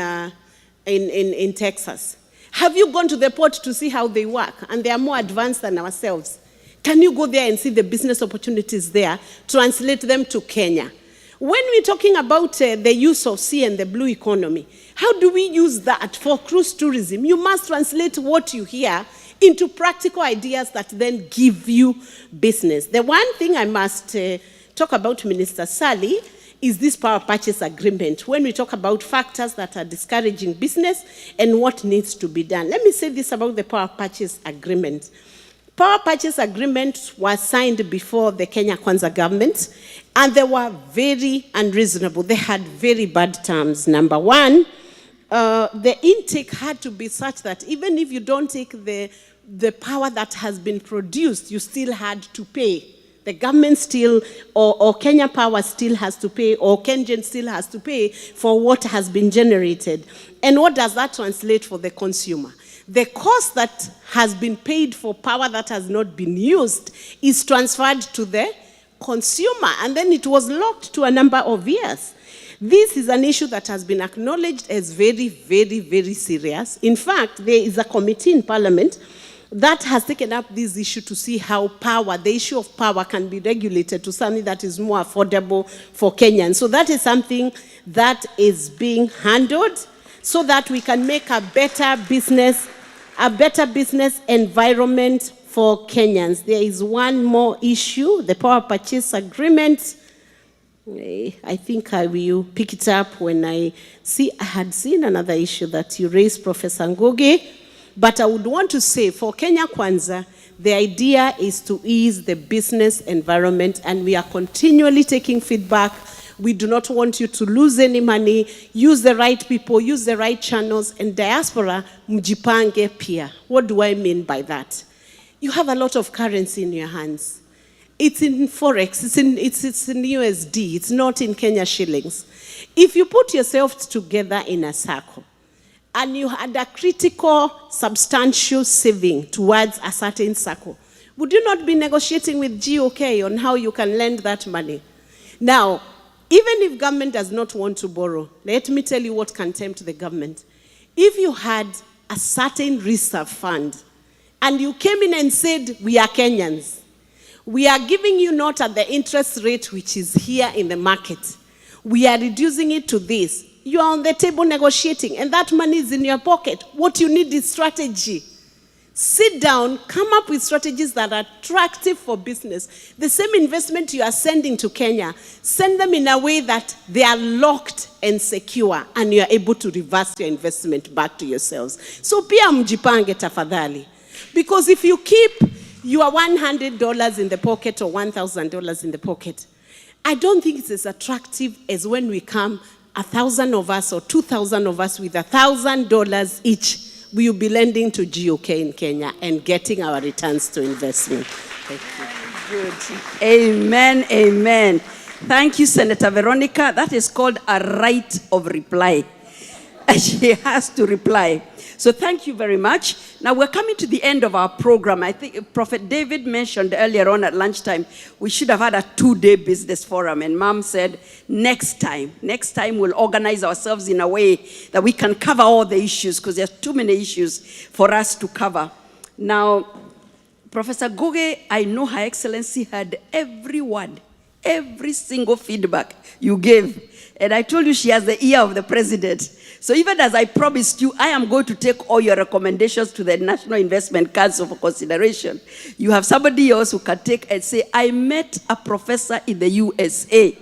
Texas. Have you gone to the port to see how they work? And they are more advanced than ourselves. Can you go there and see the business opportunities there, translate them to Kenya? When we're talking about the use of sea and the blue economy, how do we use that for cruise tourism? You must translate what you hear into practical ideas that then give you business. The one thing I must talk about, Minister Sally, is this power purchase agreement. When we talk about factors that are discouraging business and what needs to be done. Let me say this about the power purchase agreement. Power purchase agreements were signed before the Kenya Kwanza government, and they were very unreasonable. They had very bad terms. Number one, the intake had to be such that even if you don't take the power that has been produced, you still had to pay. The government still, or Kenya Power still has to pay, or Kengen still has to pay for what has been generated. And what does that translate for the consumer? The cost that has been paid for power that has not been used is transferred to the consumer, and then it was locked to a number of years. This is an issue that has been acknowledged as very, very, very serious. In fact, there is a committee in Parliament that has taken up this issue to see how the issue of power can be regulated to something that is more affordable for Kenyans. So that is something that is being handled so that we can make a better business environment for for Kenyans. There is one more issue, the power purchase agreement. I think I will pick it up when I had seen another issue that you raised, Professor Ngugi. But I would want to say, for Kenya Kwanza, the idea is to ease the business environment, and we are continually taking feedback. We do not want you to lose any money. Use the right people, use the right channels, and diaspora, mjipange pia. What do I mean by that? You have a lot of currency in your hands. It's in Forex, it's in USD, it's not in Kenya shillings. If you put yourself together in a circle, and you had a critical, substantial saving towards a certain circle, would you not be negotiating with GOK on how you can lend that money? Now, even if government does not want to borrow, let me tell you what can tempt the government. If you had a certain reserve fund, and you came in and said, we are Kenyans, we are giving you not at the interest rate which is here in the market. We are reducing it to this. You are on the table negotiating, and that money is in your pocket. What you need is strategy. Sit down, come up with strategies that are attractive for business. The same investment you are sending to Kenya, send them in a way that they are locked and secure, and you are able to reverse your investment back to yourselves. So pia mjipange tafadhali. Because if you keep your $100 in the pocket or $1,000 in the pocket, I don't think it's as attractive as when we come, 1,000 of us or 2,000 of us with $1,000 each. We will be lending to GOK in Kenya and getting our returns to investment. Thank you. Good. Amen, amen. Thank you, Senator Veronica. That is called a right of reply. She has to reply. So thank you very much. Now we're coming to the end of our program. I think Prophet David mentioned earlier on at lunchtime, we should have had a 2-day business forum. And Mom said, next time we'll organize ourselves in a way that we can cover all the issues, because there's too many issues for us to cover. Now, Professor Ngugi, I know Her Excellency had every word, every single feedback you gave. And I told you she has the ear of the president. So even as I promised you, I am going to take all your recommendations to the National Investment Council for consideration. You have somebody else who can take and say, I met a professor in the U.S.A.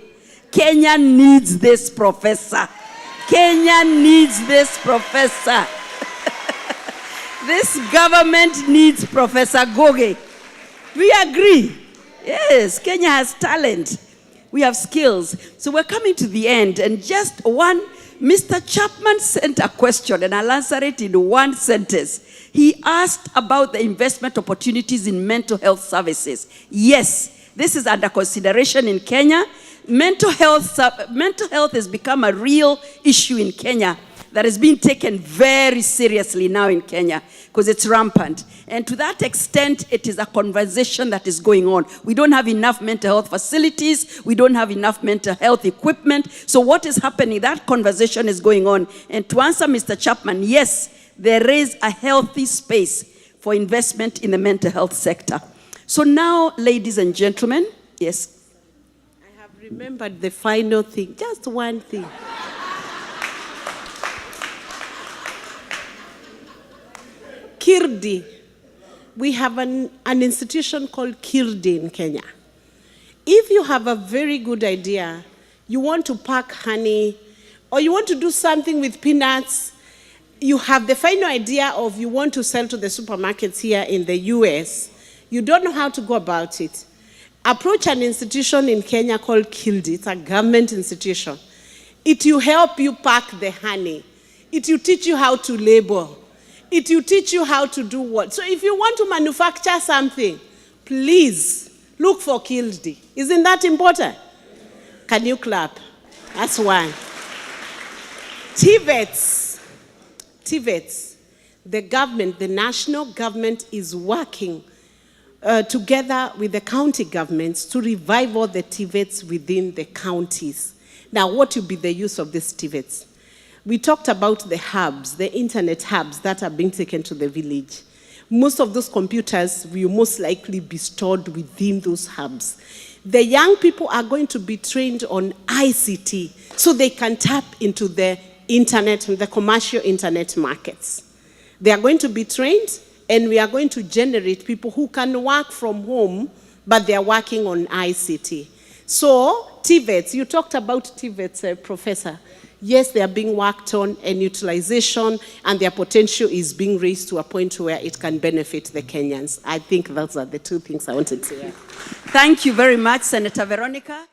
Kenya needs this professor. Kenya needs this professor. This government needs Professor Ngugi. We agree. Yes, Kenya has talent. We have skills. So we're coming to the end, and just one, Mr. Chapman sent a question, and I'll answer it in one sentence. He asked about the investment opportunities in mental health services. Yes, this is under consideration in Kenya. Mental health has become a real issue in Kenya that is being taken very seriously now in Kenya because it's rampant. And to that extent, it is a conversation that is going on. We don't have enough mental health facilities. We don't have enough mental health equipment. So what is happening? That conversation is going on. And to answer Mr. Chapman, yes, there is a healthy space for investment in the mental health sector. So now, ladies and gentlemen, yes. I have remembered the final thing, just one thing. Kirdi. We have an institution called Kirdi in Kenya. If you have a very good idea, you want to pack honey, or you want to do something with peanuts, you have the final idea of you want to sell to the supermarkets here in the US, you don't know how to go about it. Approach an institution in Kenya called Kirdi. It's a government institution. It will help you pack the honey. It will teach you how to label. It will teach you how to do what. So if you want to manufacture something, please look for Kirdi. Isn't that important? Can you clap? That's one. TVETs. The government, the national government is working together with the county governments to revive all the TVETs within the counties. Now, what will be the use of these TVETs? We talked about the hubs, the internet hubs that are being taken to the village. Most of those computers will most likely be stored within those hubs. The young people are going to be trained on ICT so they can tap into the internet, the commercial internet markets. They are going to be trained, and we are going to generate people who can work from home, but they are working on ICT. So TVETs, you talked about TVETs, Professor. Yes, they are being worked on, and utilization and their potential is being raised to a point where it can benefit the Kenyans. I think those are the two things I wanted to say. Thank you very much, Senator Veronica.